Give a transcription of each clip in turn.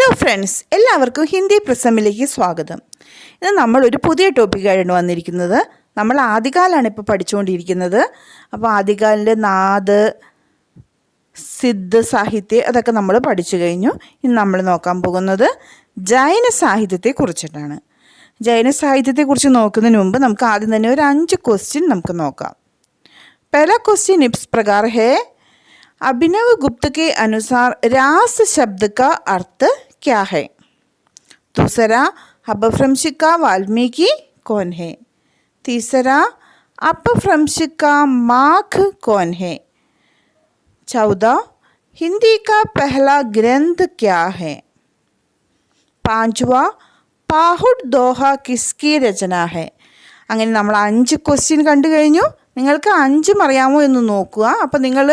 Hello friends, എല്ലാവർക്കും ഹിന്ദി പ്രസമിലേക്ക് സ്വാഗതം. ഇന്ന് നമ്മളൊരു പുതിയ ടോപ്പിക്കായാണ് വന്നിരിക്കുന്നത്. നമ്മൾ ആദികാലാണ് ഇപ്പോൾ പഠിച്ചുകൊണ്ടിരിക്കുന്നത്. അപ്പോൾ ആദികാലിൻ്റെ നാദ്, സിദ്ധ്, സാഹിത്യ അതൊക്കെ നമ്മൾ പഠിച്ചു കഴിഞ്ഞു. ഇന്ന് നമ്മൾ നോക്കാൻ പോകുന്നത് ജൈന സാഹിത്യത്തെക്കുറിച്ചിട്ടാണ്. ജൈന സാഹിത്യത്തെക്കുറിച്ച് നോക്കുന്നതിന് മുമ്പ് നമുക്ക് ആദ്യം തന്നെ ഒരു 5 ക്വസ്റ്റ്യൻ നമുക്ക് നോക്കാം. पहला क्वेश्चन इस प्रकार है, अभिनव गुप्त के अनुसार रास शब्द का अर्थ क्या है? दूसरा, अपभ्रंश का वाल्मीकि कौन है? तीसरा, अपभ्रंश का माख कौन है? 14, हिंदी का पहला ग्रंथ क्या है? 5वां, പാഹുഡ് ദോഹ കിസ്കി രചന ഹെ. അങ്ങനെ നമ്മൾ 5 ക്വസ്റ്റ്യൻ കണ്ടു കഴിഞ്ഞു. നിങ്ങൾക്ക് 5 അറിയാമോ എന്ന് നോക്കുക. അപ്പോൾ നിങ്ങൾ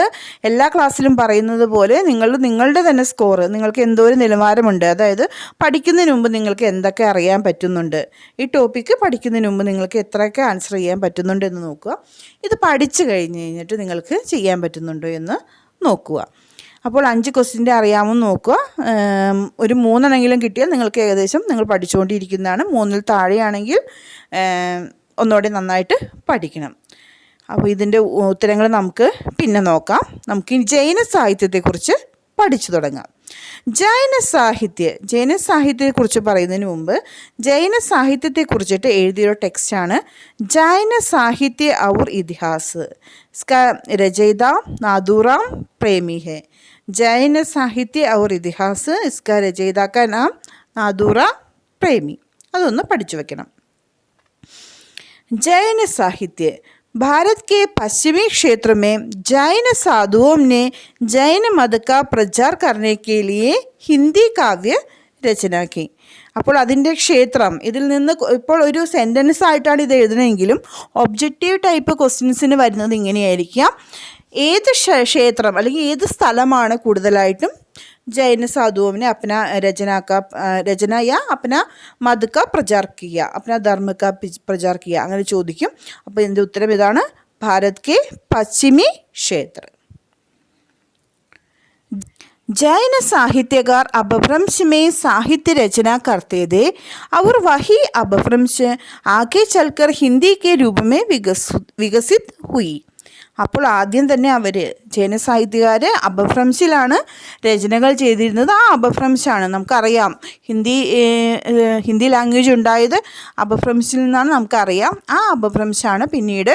എല്ലാ ക്ലാസ്സിലും പറയുന്നത് പോലെ നിങ്ങളുടെ തന്നെ സ്കോർ, നിങ്ങൾക്ക് എന്തോരം നിലവാരമുണ്ട്, അതായത് പഠിക്കുന്നതിന് മുമ്പ് നിങ്ങൾക്ക് എന്തൊക്കെ അറിയാൻ പറ്റുന്നുണ്ട്, ഈ ടോപ്പിക്ക് പഠിക്കുന്നതിന് മുമ്പ് നിങ്ങൾക്ക് എത്രയൊക്കെ ആൻസർ ചെയ്യാൻ പറ്റുന്നുണ്ട് എന്ന് നോക്കുക. ഇത് പഠിച്ചു കഴിഞ്ഞിട്ട് നിങ്ങൾക്ക് ചെയ്യാൻ പറ്റുന്നുണ്ടോ എന്ന് നോക്കുക. അപ്പോൾ 5 ക്വസ്റ്റ്യൻ്റെ അറിയാമെന്ന് നോക്കുക. ഒരു 3 കിട്ടിയാൽ നിങ്ങൾക്ക് ഏകദേശം നിങ്ങൾ പഠിച്ചുകൊണ്ടിരിക്കുന്നതാണ്. 3-ൽ താഴെയാണെങ്കിൽ ഒന്നുകൂടെ നന്നായിട്ട് പഠിക്കണം. അപ്പോൾ ഇതിൻ്റെ ഉത്തരങ്ങൾ നമുക്ക് പിന്നെ നോക്കാം. നമുക്ക് ജൈന സാഹിത്യത്തെക്കുറിച്ച് പഠിച്ചു തുടങ്ങാം. ജൈന സാഹിത്യത്തെക്കുറിച്ച് പറയുന്നതിന് മുമ്പ് ജൈന സാഹിത്യത്തെക്കുറിച്ചിട്ട് എഴുതിയൊരു ടെക്സ്റ്റാണ് ജൈന സാഹിത്യ ഔർ ഇതിഹാസ്. इसका रचयिता नादूराम प्रेमी है. जैन साहित्य और इतिहास, इसका रचयिता का नाम नादूराम प्रेमी. अതൊന്ന് പഠിച്ചു വെക്കണം. जैन साहित्य, भारत के पश्चिमी क्षेत्र में जैन साधुओं ने जैन मत का प्रचार करने के लिए हिंदी काव्य രചന की. അപ്പോൾ അതിൻ്റെ ക്ഷേത്രം, ഇതിൽ നിന്ന് ഇപ്പോൾ ഒരു സെൻറ്റൻസ് ആയിട്ടാണ് ഇത് എഴുതണമെങ്കിലും ഒബ്ജക്റ്റീവ് ടൈപ്പ് ക്വസ്റ്റ്യൻസിന് വരുന്നത് ഇങ്ങനെയായിരിക്കാം. ഏത് ക്ഷേത്രം അല്ലെങ്കിൽ ഏത് സ്ഥലമാണ് കൂടുതലായിട്ടും जैन साधुओं ने अपना रचना या अपना मत का प्रचार किया, अपना धर्म का प्रचार किया, അങ്ങനെ ചോദിക്കും. അപ്പോൾ ഇതിൻ്റെ ഉത്തരം ഇതാണ്, ഭാരത് के पश्चिमी क्षेत्र. जैन साहित्यकार अपभ्रंश में साहित्य रचना करते थे और वही अपभ्रंश आगे चलकर हिंदी के रूप में विकसित हुई. അപ്പോൾ ആദ്യം തന്നെ ജൈന സാഹിത്യകാർ അപഭ്രംശിലാണ് രചനകൾ ചെയ്തിരുന്നത്. ആ അപഭ്രംശാണ് നമുക്കറിയാം, ഹിന്ദി ലാംഗ്വേജ് ഉണ്ടായത് അപഭ്രംശിൽ നിന്നാണ് നമുക്കറിയാം. ആ അപഭ്രംശാണ് പിന്നീട്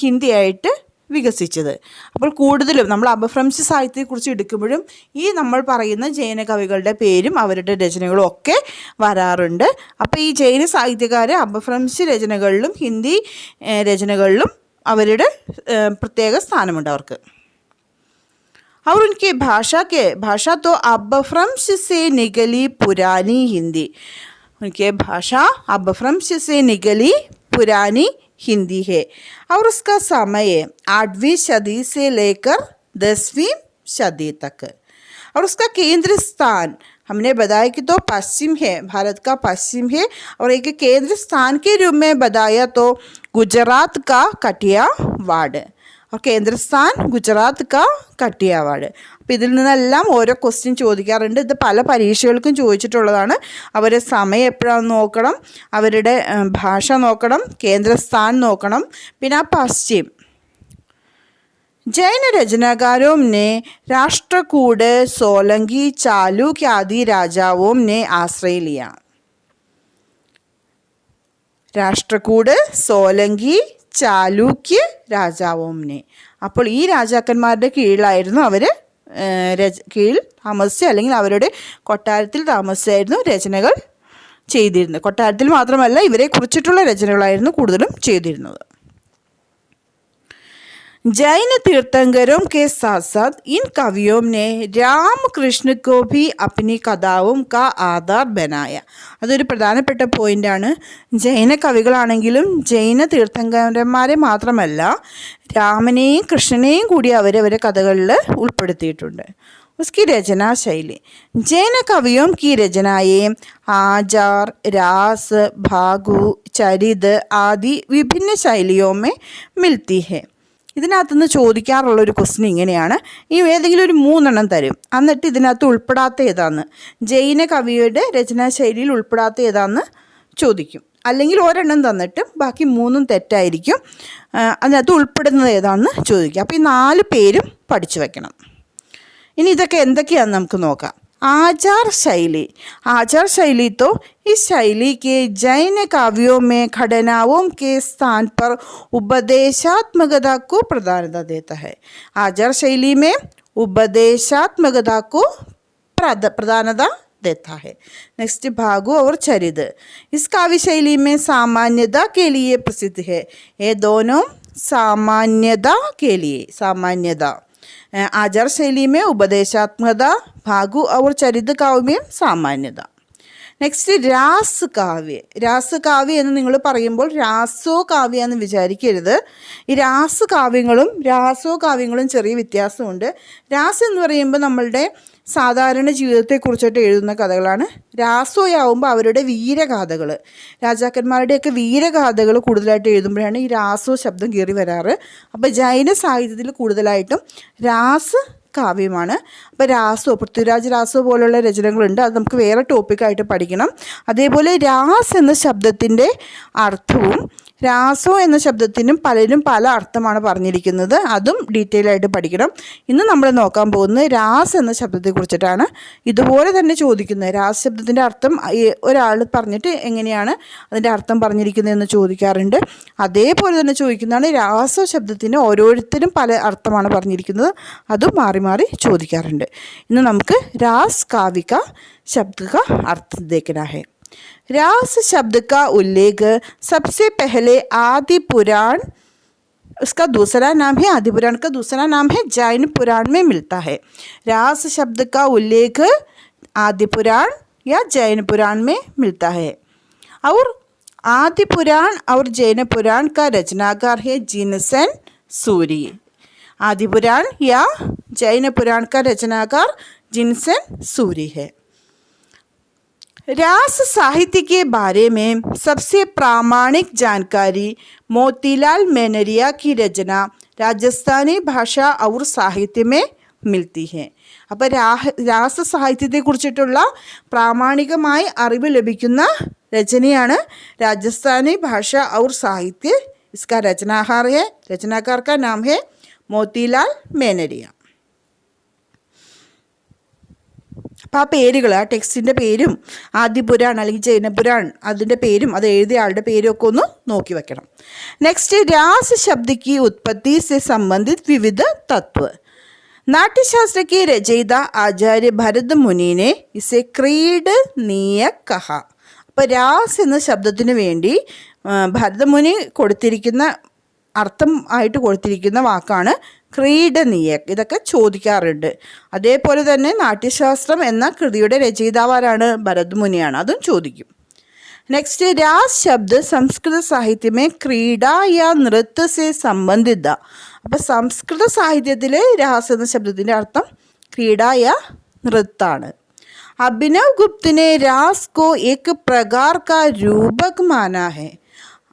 ഹിന്ദിയായിട്ട് വികസിച്ചത്. അപ്പോൾ കൂടുതലും നമ്മൾ അപഭ്രംശ സാഹിത്യത്തെക്കുറിച്ച് എടുക്കുമ്പോഴും ഈ നമ്മൾ പറയുന്ന ജൈന കവികളുടെ പേരും അവരുടെ രചനകളും ഒക്കെ വരാറുണ്ട്. അപ്പോൾ ഈ ജൈന സാഹിത്യകാർ അപഭ്രംശ രചനകളിലും ഹിന്ദി രചനകളിലും അവരുടെ പ്രത്യേക സ്ഥാനമുണ്ട് അവർക്ക്. और उनकी भाषा तो अपभ्रंश से निकली पुरानी हिंदी. उनके भाषा अपभ्रंश से निकली पुरानी हिंदी है और उसका समय 8वीं सदी से लेकर 10वीं सदी तक. और उसका केंद्र स्थान हमने बताया कि तो पश्चिम है, भारत का पश्चिम है. और एक केंद्र स्थान के रूप में बताया तो गुजरात का कटियावाड़. और केंद्र स्थान गुजरात का कटियावाड़. അപ്പോൾ ഇതിൽ നിന്നെല്ലാം ഓരോ ക്വസ്റ്റ്യൻ ചോദിക്കാറുണ്ട്. ഇത് പല പരീക്ഷകൾക്കും ചോദിച്ചിട്ടുള്ളതാണ്. അവരുടെ സമയം എപ്പോഴാണെന്ന് നോക്കണം, അവരുടെ ഭാഷ നോക്കണം, കേന്ദ്രസ്ഥാൻ നോക്കണം, പിന്നെ പശ്ചിം. जैन रचनाकारों ने राष्ट्रकूट, सोलंकी, चालुक्य आदि राजाओं ने आश्रय लिया. രാഷ്ട്രകൂട്, സോലങ്കി, ചാലൂക്യ രാജാവുംനെ. അപ്പോൾ ഈ രാജാക്കന്മാരുടെ കീഴിലായിരുന്നു കീഴിൽ താമസിച്ച്, അല്ലെങ്കിൽ അവരുടെ കൊട്ടാരത്തിൽ താമസിച്ചായിരുന്നു രചനകൾ ചെയ്തിരുന്നത്. കൊട്ടാരത്തിൽ മാത്രമല്ല, ഇവരെ കുറിച്ചിട്ടുള്ള രചനകളായിരുന്നു കൂടുതലും ചെയ്തിരുന്നത്. जैन तीर्थंकरों के साथ साथ इन कवियों ने रामकृष्ण को भी अपनी कथाओं का आधार बनाया. അതൊരു പ്രധാനപ്പെട്ട പോയിൻ്റാണ്. ജൈന കവികളാണെങ്കിലും ജൈന തീർത്ഥങ്കരന്മാരെ മാത്രമല്ല, രാമനെയും കൃഷ്ണനെയും കൂടി അവരവരെ കഥകളിൽ ഉൾപ്പെടുത്തിയിട്ടുണ്ട്. उसकी रचना शैली, जैन कवियों की रचनाएं आजार, रास, भागु, चरित आदि विभिन्न शैलियों में मिलती है. ഇതിനകത്തുനിന്ന് ചോദിക്കാറുള്ളൊരു ക്വസ്റ്റ്യൻ ഇങ്ങനെയാണ്. ഈ ഏതെങ്കിലും ഒരു 3 എണ്ണം തരും, എന്നിട്ട് ഇതിനകത്ത് ഉൾപ്പെടാത്ത ഏതാന്ന്, ജൈന കവിയുടെ രചനാശൈലിയിൽ ഉൾപ്പെടാത്ത ഏതാന്ന് ചോദിക്കും. അല്ലെങ്കിൽ ഒരെണ്ണം തന്നിട്ട് ബാക്കി 3 തെറ്റായിരിക്കും, അതിനകത്ത് ഉൾപ്പെടുന്നത് ഏതാണെന്ന് ചോദിക്കുക. അപ്പോൾ ഈ 4 പേരും പഠിച്ചു വയ്ക്കണം. ഇനി ഇതൊക്കെ എന്തൊക്കെയാണെന്ന് നമുക്ക് നോക്കാം. आचार शैली तो इस शैली के जैन काव्यों में घटनाओं के स्थान पर उपदेशात्मकता को प्राधान्यता देता है. आचार शैली में उपदेशात्मकता को प्राधान्यता देता है. नेक्स्ट भागु और चरित. इस काव्य शैली में सामान्यता के लिए प्रसिद्ध है. ये दोनों सामान्यता के लिए आचार शैली में उपदेशात्मकता, भागु और चरित काव्य में सामान्यता. നെക്സ്റ്റ് രാസ് കാവ്യ എന്ന് നിങ്ങൾ പറയുമ്പോൾ രാസോ കാവ്യ എന്ന് വിചാരിക്കരുത്. ഈ രാസോ കാവ്യങ്ങളും ചെറിയ വ്യത്യാസമുണ്ട്. രാസ് എന്ന് പറയുമ്പോൾ നമ്മളുടെ സാധാരണ ജീവിതത്തെക്കുറിച്ചിട്ട് എഴുതുന്ന കഥകളാണ്. രാസോയാവുമ്പോൾ അവരുടെ വീരഗാഥകൾ, രാജാക്കന്മാരുടെയൊക്കെ വീരഗാഥകൾ കൂടുതലായിട്ട് എഴുതുമ്പോഴാണ് ഈ രാസോ ശബ്ദം കയറി വരാറ്. അപ്പോൾ ജൈന സാഹിത്യത്തിൽ കൂടുതലായിട്ടും രാസ് കാവ്യമാണ്. അപ്പോൾ പൃഥ്വിരാജ് രാസോ പോലുള്ള രചനകളുണ്ട്, അത് നമുക്ക് വേറെ ടോപ്പിക്കായിട്ട് പഠിക്കണം. അതേപോലെ രാസ് എന്ന ശബ്ദത്തിൻ്റെ അർത്ഥവും രാസോ എന്ന ശബ്ദത്തിനും പലരും പല അർത്ഥമാണ് പറഞ്ഞിരിക്കുന്നത്, അതും ഡീറ്റെയിൽ ആയിട്ട് പഠിക്കണം. ഇന്ന് നമ്മൾ നോക്കാൻ പോകുന്നത് രാസ് എന്ന ശബ്ദത്തെക്കുറിച്ചിട്ടാണ്. ഇതുപോലെ തന്നെ ചോദിക്കുന്നത് രാസ് ശബ്ദത്തിൻ്റെ അർത്ഥം ഒരാൾ പറഞ്ഞിട്ട് എങ്ങനെയാണ് അതിൻ്റെ അർത്ഥം പറഞ്ഞിരിക്കുന്നതെന്ന് ചോദിക്കാറുണ്ട്. അതേപോലെ തന്നെ ചോദിക്കുന്നതാണ് രാസോ ശബ്ദത്തിന് ഓരോരുത്തരും പല അർത്ഥമാണ് പറഞ്ഞിരിക്കുന്നത്, അതും മാറി മാറി ചോദിക്കാറുണ്ട്. ഇന്ന് നമുക്ക് രാസ് കാവ്യ का शब्द का अर्थ देखना है. रास शब्द का उल्लेख सबसे पहले आदि पुराण, उसका दूसरा नाम है आदि पुराण का दूसरा नाम है जैन पुराण में मिलता है. रास शब्द का उल्लेख आदि पुराण या जैन पुराण में मिलता है. और आदि पुराण और जैन पुराण का रचनाकार है जिनसेन सूरी. आदि पुराण या जैन पुराण का रचनाकार जिनसेन सूरी है. रास साहित्य के बारे में सबसे प्रामाणिक जानकारी मोतीलाल मेनरिया की रचना राजस्थानी भाषा और साहित्य में मिलती है. അപ്പോൾ രാസ സാഹിത്യത്തെക്കുറിച്ചിട്ടുള്ള പ്രാമാണികമായി അറിവ് ലഭിക്കുന്ന രചനയാണ് രാജസ്ഥാനി ഭാഷ और साहित्य. इसका रचनाकार का नाम है मोतीलाल मेनरिया. അപ്പോൾ ആ പേരുകൾ, ആ ടെക്സ്റ്റിൻ്റെ പേരും ആദിപുരാൺ അല്ലെങ്കിൽ ജൈനപുരാൺ അതിൻ്റെ പേരും അത് എഴുതിയ ആളുടെ പേരും ഒക്കെ ഒന്ന് നോക്കി വെക്കണം. നെക്സ്റ്റ് രാസ് ശബ്ദ की उत्पत्ति से संबंधित विविध तत्व. नाट्यशास्त्र के रचयिता आचार्य भरत मुनि ने इसे क्रीडनीयक कहा. അപ്പോൾ രാസ് എന്ന ശബ്ദത്തിന് വേണ്ടി ഭരതമുനി കൊടുത്തിരിക്കുന്ന അർത്ഥം ആയിട്ട് കൊടുത്തിരിക്കുന്ന വാക്കാണ് ക്രീഡനീയക്. ഇതൊക്കെ ചോദിക്കാറുണ്ട്. അതേപോലെ തന്നെ നാട്യശാസ്ത്രം എന്ന കൃതിയുടെ രചയിതാവാരാണ്? ഭരതമുനിയാണ്, അതും ചോദിക്കും. നെക്സ്റ്റ് രാസ് ശബ്ദ സംസ്കൃത സാഹിത്യമേ ക്രീഡ യാ നൃത്ത സെ സംബന്ധിത. അപ്പോൾ സംസ്കൃത സാഹിത്യത്തിൽ രാസ് എന്ന ശബ്ദത്തിൻ്റെ അർത്ഥം ക്രീഡ യാ നൃത്താണ്. अभिनव गुप्त ने रास को एक प्रकार का रूपक माना है.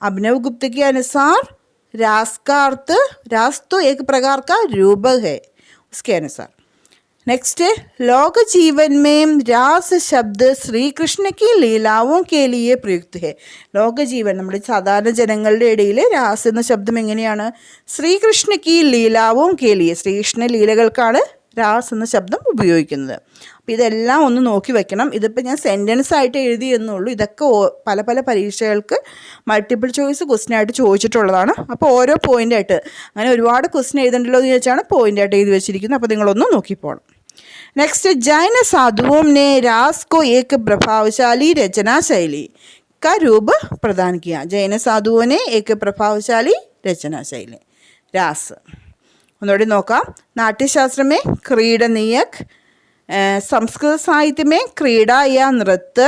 अभिनव गुप्त के अनुसार रास का अर्थ, रास तो एक प्रकार का रूपक है उसके अनुसार. नेक्स्ट है लोक जीवन में रास शब्द श्री कृष्ण की लीलाओं के लिए प्रयुक्त है. ലോക ജീവൻ നമ്മുടെ സാധാരണ ജനങ്ങളുടെ ഇടയിൽ രാസ് എന്ന ശബ്ദം എങ്ങനെയാണ്? ശ്രീകൃഷ്ണ കി ലീലാവും കേലിയെ, ശ്രീകൃഷ്ണ ലീലകൾക്കാണ് രാസ് എന്ന ശബ്ദം ഉപയോഗിക്കുന്നത്. അപ്പോൾ ഇതെല്ലാം ഒന്ന് നോക്കി വെക്കണം. ഇതിപ്പോൾ ഞാൻ സെൻറ്റൻസ് ആയിട്ട് എഴുതി എന്നുള്ളൂ. ഇതൊക്കെ പല പല പരീക്ഷകൾക്ക് മൾട്ടിപ്പിൾ ചോയ്സ് ക്വസ്റ്റ്യൻ ആയിട്ട് ചോദിച്ചിട്ടുള്ളതാണ്. അപ്പോൾ ഓരോ പോയിൻ്റായിട്ട്, അങ്ങനെ ഒരുപാട് ക്വസ്റ്റ്യൻ എഴുതണ്ടല്ലോ എന്ന് ചോദിച്ചാണ് പോയിൻ്റായിട്ട് എഴുതി വെച്ചിരിക്കുന്നത്. അപ്പോൾ നിങ്ങളൊന്ന് നോക്കിപ്പോണം. नेक्स्ट जैन साधुओं ने रास को एक प्रभावशाली रचना शैली का रूप प्रदान किया. जैन साधुओं ने एक प्रभावशाली रचना शैली रास. ഒന്നുകൂടി നോക്കാം. नाट्यशास्त्र में क्रीडनीयक, संस्कृत साहित्य में क्रीड़ा या नृत्य,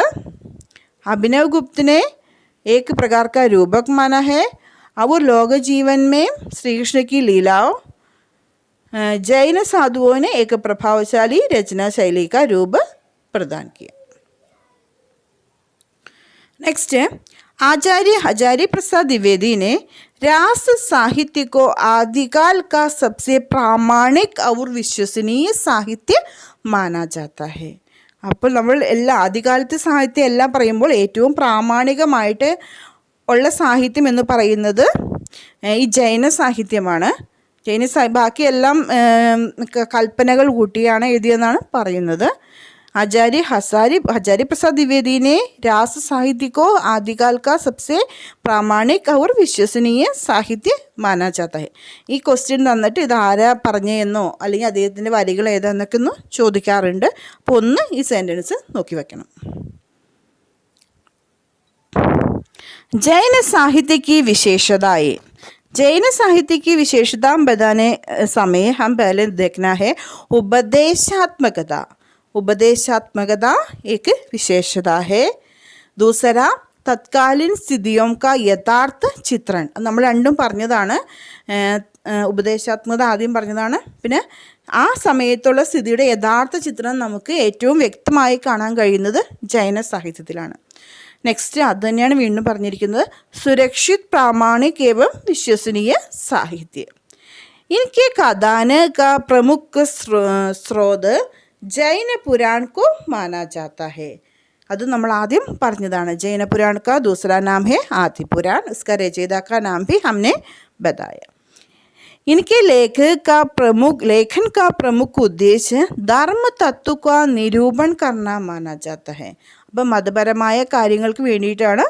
अभिनव गुप्त ने एक प्रकार का रूपक माना है, और लोक जीवन में श्री कृष्ण की लीलाओं, जैन साधुओं ने एक प्रभावशाली रचना शैली का रूप प्रदान किया. नेक्स्ट, आचार्य हजारी प्रसाद द्विवेदी ने रास साहित्य को आदिकाल का सबसे प्रामाणिक और विश्वसनीय साहित्य माना जाता है. അപ്പോൾ നമ്മൾ ആദ്യകാലത്തെ സാഹിത്യം എല്ലാം പറയുമ്പോൾ ഏറ്റവും പ്രാമാണികമായിട്ട് ഉള്ള സാഹിത്യം എന്ന് പറയുന്നത് ഈ ജൈന സാഹിത്യമാണ്. ബാക്കിയെല്ലാം കൽപ്പനകൾ കൂട്ടിയാണ് എഴുതിയെന്നാണ് പറയുന്നത്. आचार्य हजारी प्रसाद द्विवेदी ने रास साहित्य को आदिकाल का सबसे प्रामाणिक और विश्वसनीय സാഹിത്യ മാനാ जाता है. ഈ ക്വസ്റ്റ്യൻ തന്നിട്ട് ഇത് ആരാ പറഞ്ഞെന്നോ അല്ലെങ്കിൽ അദ്ദേഹത്തിൻ്റെ വരികൾ ഏതാന്നൊക്കെ ഒന്ന് ചോദിക്കാറുണ്ട്. അപ്പോൾ ഒന്ന് ഈ സെൻറ്റൻസ് നോക്കി വെക്കണം. जैन साहित्य की विशेषताएं. जैन साहित्य की विशेषता बताने समय हम पहले देखना है उपदेशात्मकता. उपदेशात्मकता एक विशेषता है. दूसरा, तत्कालीन स्थितियों का यथार्थ चित्रण. നമ്മൾ രണ്ടും പറഞ്ഞതാണ്. ഉപദേശാത്മകത ആദ്യം പറഞ്ഞതാണ്. പിന്നെ ആ സമയത്തുള്ള സ്ഥിതിയുടെ യഥാർത്ഥ ചിത്രം നമുക്ക് ഏറ്റവും വ്യക്തമായി കാണാൻ കഴിയുന്നത് ജൈന സാഹിത്യത്തിലാണ്. നെക്സ്റ്റ് അത് തന്നെയാണ് വീണ്ടും പറഞ്ഞിരിക്കുന്നത്. സുരക്ഷിത് പ്രാമാണിക് एवं विश्वसनीय साहित्य. इनके कथान का प्रमुख स्रोत जैन पुराण को माना जाता है. അത് നമ്മൾ ആദ്യം പറഞ്ഞതാണ്. जैन पुराण का दूसरा नाम है आदि पुराण. इसका रचयिता का नाम भी हमने बताया. इनके लेखन का प्रमुख उद्देश्य धर्म तत्व का निरूपण करना माना जाता है. അപ്പം മതപരമായ കാര്യങ്ങൾക്ക് വേണ്ടിയിട്ടാണ്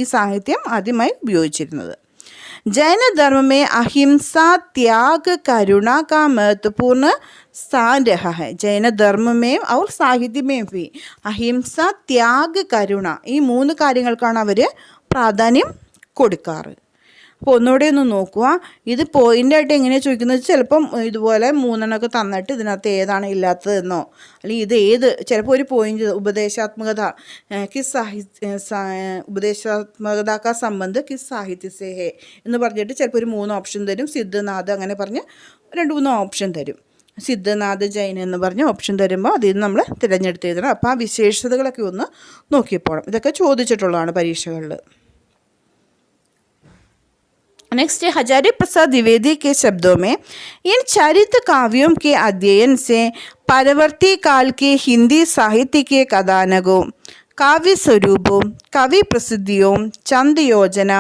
ഈ സാഹിത്യം ആദ്യമായി ഉപയോഗിച്ചിരുന്നത്. जैन धर्म में अहिंसा, त्याग, करुणा का महत्वपूर्ण स्थान रहा है. जैन धर्म में और साहित्य में भी अहिंसा, त्याग, करुण ഈ 3 കാര്യങ്ങൾക്കാണ് അവർ പ്രാധാന്യം കൊടുക്കാറ്. അപ്പോൾ ഒന്നുകൂടെ ഒന്ന് നോക്കുക. ഇത് പോയിൻ്റായിട്ട് എങ്ങനെയാണ് ചോദിക്കുന്നത്? ചിലപ്പം ഇതുപോലെ 3 തന്നിട്ട് ഇതിനകത്ത് ഏതാണ് ഇല്ലാത്തതെന്നോ അല്ലെങ്കിൽ ഇത് ചിലപ്പോൾ ഒരു പോയിൻ്റ് ഉപദേശാത്മകത ഉപദേശാത്മകത കാ സംബന്ധ കിസ് സാഹിത്യ സേ ഹേ എന്ന് പറഞ്ഞിട്ട് ചിലപ്പോൾ ഒരു 3 ഓപ്ഷൻ തരും. സിദ്ധനാഥ് അങ്ങനെ പറഞ്ഞ് 2-3 ഓപ്ഷൻ തരും. സിദ്ധനാഥ് ജൈൻ എന്ന് പറഞ്ഞ് ഓപ്ഷൻ തരുമ്പോൾ അതിൽ നിന്ന് നമ്മൾ തിരഞ്ഞെടുത്ത് എഴുതണം. അപ്പോൾ ആ വിശേഷതകളൊക്കെ ഒന്ന് നോക്കിപ്പോണം. ഇതൊക്കെ ചോദിച്ചിട്ടുള്ളതാണ് പരീക്ഷകളിൽ. नेक्स्ट, हजारी प्रसाद द्विवेदी के शब्दों में इन चरित्र काव्यों के अध्ययन से परवर्ती काल के हिंदी साहित्य के कथानकों, काव्य स्वरूपों, कवि प्रसिद्धियों, छंद योजना,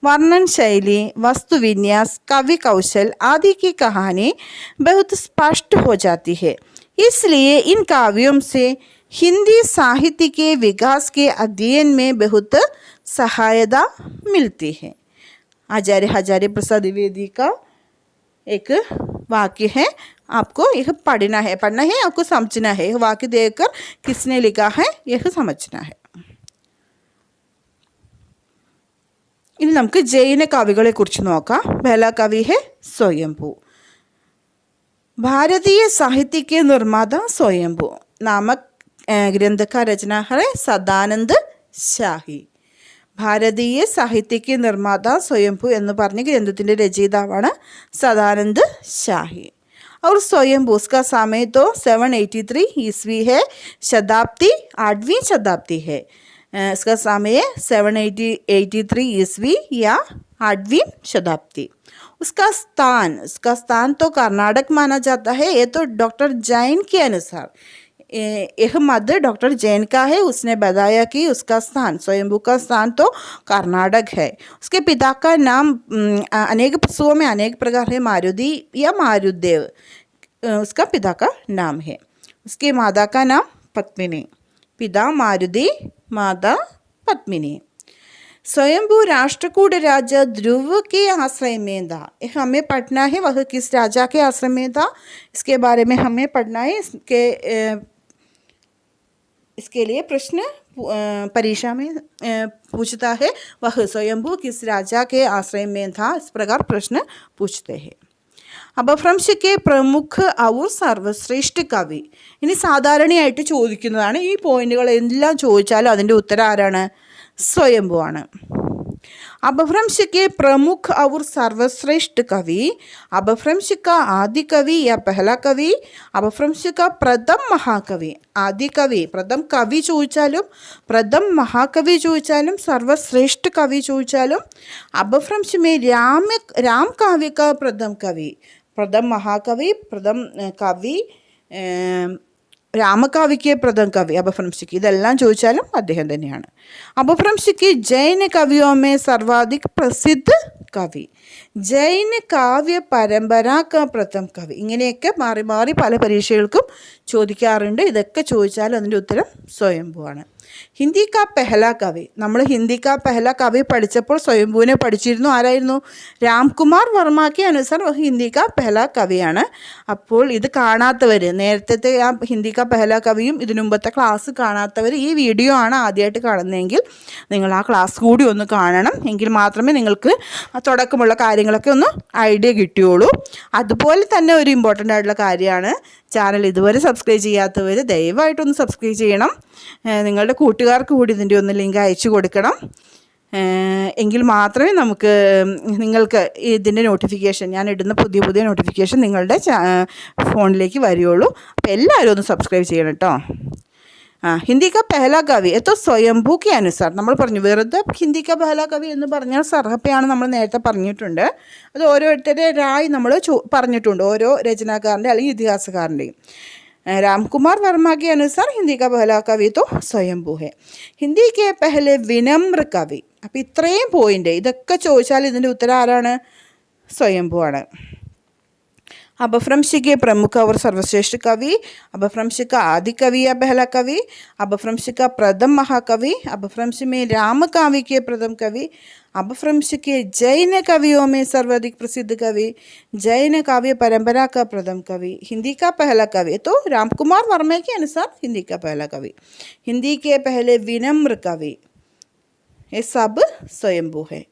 वर्णन शैली, वस्तु विन्यास, कवि कौशल आदि की कहानी बहुत स्पष्ट हो जाती है. इसलिए इन काव्यों से हिंदी साहित्य के विकास के अध्ययन में बहुत सहायता मिलती है. आचार्य हजारी प्रसाद द्विवेदी का एक वाक्य है. आपको यह पढ़ना है आपको समझना है. वाक्य देखकर किसने लिखा है यह समझना है. ഇനി നമുക്ക് ജൈന കവികളെ കുറിച്ച് നോക്കാം. पहला कवि है स्वयंभू. भारतीय साहित्य के निर्माता स्वयंभू नामक ग्रंथ का रचना है सदानंद शाही. ഭാരതീയ സാഹിത്യക്ക് നിർമ്മാത സ്വയംഭൂ എന്ന് പറഞ്ഞ ഗ്രന്ഥത്തിൻ്റെ രചയിതാവാണ് സദാനന്ദ് ഷാഹി. और स्वयंभू उसका समय तो 783 ईस्वी है. शताब्दी 8वीं शताब्दी है. इसका समय 783 ईस्वी या 8वीं शताब्दी. उसका स्थान तो कर्नाटक माना जाता है. ये तो डॉक्टर जैन के अनुसार यह मत डॉक्टर जैन का है. उसने बताया कि उसका स्थान स्वयंभू का स्थान तो कर्नाटक है. उसके पिता का नाम अनेक पुस्तकों में अनेक प्रकार है. मारुति या मारुदेव उसका पिता का नाम है. उसके माता का नाम पद्मिनी. पिता मारुति, माता पद्मिनी. स्वयंभू राष्ट्रकूट राजा ध्रुव के आश्रय में था. हमें पढ़ना है वह किस राजा के आश्रय में था इसके बारे में हमें पढ़ना है. इसके लिए प्रश्न परीक्षा में पूछता है वह स्वयंभू किस राजा के आश्रय में था. इस प्रकार प्रश्न पूछते हैं. അപഭ്രംശ के प्रमुख और सर्वश्रेष्ठ कवि. ഇനി സാധാരണയായിട്ട് ചോദിക്കുന്നതാണ്. ഈ പോയിന്റുകൾ എല്ലാം ചോദിച്ചാലും അതിൻ്റെ ഉത്തരം ആരാണ്? സ്വയംഭൂ ആണ്. अपभ्रंश के प्रमुख और सर्वश्रेष्ठ कवि, अपभ्रंश का आदि कवि या पहला कवि, अपभ्रंश का प्रथम महाकवि. ആദ്യ കവി, പ്രഥം കവി ചോദിച്ചാലും പ്രഥം മഹാകവി ചോദിച്ചാലും സർവശ്രേഷ്ഠ കവി ചോദിച്ചാലും अपभ्रंश में राम काव्य का प्रथम कवि, प्रथम महाकवि, प्रथम कवि, രാമകാവ്യയ്ക്ക് പ്രഥം കവി അപഭ്രംശിക്ക്, ഇതെല്ലാം ചോദിച്ചാലും അദ്ദേഹം തന്നെയാണ്. അപഭ്രംശിക്ക് ജൈന കവിയോമേ സർവാധിക് പ്രസിദ്ധ കവി, ജൈന കാവ്യ പരമ്പര കാ പ്രഥം കവി. ഇങ്ങനെയൊക്കെ മാറി മാറി പല പരീക്ഷകൾക്കും ചോദിക്കാറുണ്ട്. ഇതൊക്കെ ചോദിച്ചാലും അതിൻ്റെ ഉത്തരം സ്വയംഭുവാണ്. ഹിന്ദി കാ പെഹല കവി, നമ്മൾ ഹിന്ദി കാ പെഹല കവി പഠിച്ചപ്പോൾ സ്വയംഭുവിനെ പഠിച്ചിരുന്നു. ആരായിരുന്നു? രാംകുമാർ വർമ്മയ്ക്ക് അനുസാർ ഹിന്ദി കാ പെഹല കവിയാണ്. അപ്പോൾ ഇത് കാണാത്തവർ, നേരത്തെ ആ ഹിന്ദി കാ പെഹല കവിയും ഇതിനു മുമ്പത്തെ ക്ലാസ് കാണാത്തവർ ഈ വീഡിയോ ആണ് ആദ്യമായിട്ട് കാണുന്നതെങ്കിൽ നിങ്ങൾ ആ ക്ലാസ് കൂടി ഒന്ന് കാണണം. എങ്കിൽ മാത്രമേ നിങ്ങൾക്ക് തുടക്കമുള്ള കാര്യങ്ങളൊക്കെ ഒന്ന് ഐഡിയ കിട്ടുകയുള്ളൂ. അതുപോലെ തന്നെ ഒരു ഇമ്പോർട്ടൻ്റ് ആയിട്ടുള്ള കാര്യമാണ്, ചാനൽ ഇതുവരെ സബ്സ്ക്രൈബ് ചെയ്യാത്തവർ ദയവായിട്ടൊന്ന് സബ്സ്ക്രൈബ് ചെയ്യണം. നിങ്ങളുടെ കൂട്ടുകാർക്ക് കൂടി ഇതിൻ്റെ ഒന്ന് ലിങ്ക് അയച്ചു കൊടുക്കണം. എങ്കിൽ മാത്രമേ നിങ്ങൾക്ക് ഇതിൻ്റെ നോട്ടിഫിക്കേഷൻ, ഞാൻ ഇടുന്ന പുതിയ നോട്ടിഫിക്കേഷൻ നിങ്ങളുടെ ഫോണിലേക്ക് വരികയുള്ളൂ. അപ്പോൾ എല്ലാവരും ഒന്ന് സബ്സ്ക്രൈബ് ചെയ്യണം കേട്ടോ. ഹിന്ദി കാ പെഹല കവി എത്തോ സ്വയംഭൂ കെ അനുസാർ, നമ്മൾ പറഞ്ഞു വെറുതെ ഹിന്ദി കാ പെഹല കവി എന്ന് പറഞ്ഞാൽ സർഹപ്പയാണ് നമ്മൾ നേരത്തെ പറഞ്ഞിട്ടുണ്ട്. അത് ഓരോരുത്തരുടെ രായ് നമ്മൾ പറഞ്ഞിട്ടുണ്ട്, ഓരോ രചനാകാരൻ്റെ അല്ലെങ്കിൽ ഇതിഹാസകാരൻ്റെയും. रामकुमार वर्मा के अनुसार हिंदी का पहला कवि तो स्वयंभू है. ഹിന്ദി के पहले विनम्र कवि. അപ്പോൾ ഇത്രയും പോയിൻ്റ് ഇതൊക്കെ ചോദിച്ചാൽ ഇതിൻ്റെ ഉത്തരം ആരാണ്? സ്വയംഭൂ ആണ്. अपभ्रंश के प्रमुख और सर्वश्रेष्ठ कवि, अपभ्रंश का आदि कवि या पहला कवि, अपभ्रंश का प्रथम महाकवि, अपभ्रंश में राम काव्य के प्रथम कवि, अपभ्रंश के जैन कवियों में सर्वाधिक प्रसिद्ध कवि, जैन काव्य परंपरा का प्रथम कवि, हिंदी का पहला कवि तो रामकुमार वर्मा के अनुसार हिंदी का पहला कवि, हिंदी के पहले विनम्र कवि, ये सब स्वयंभू है.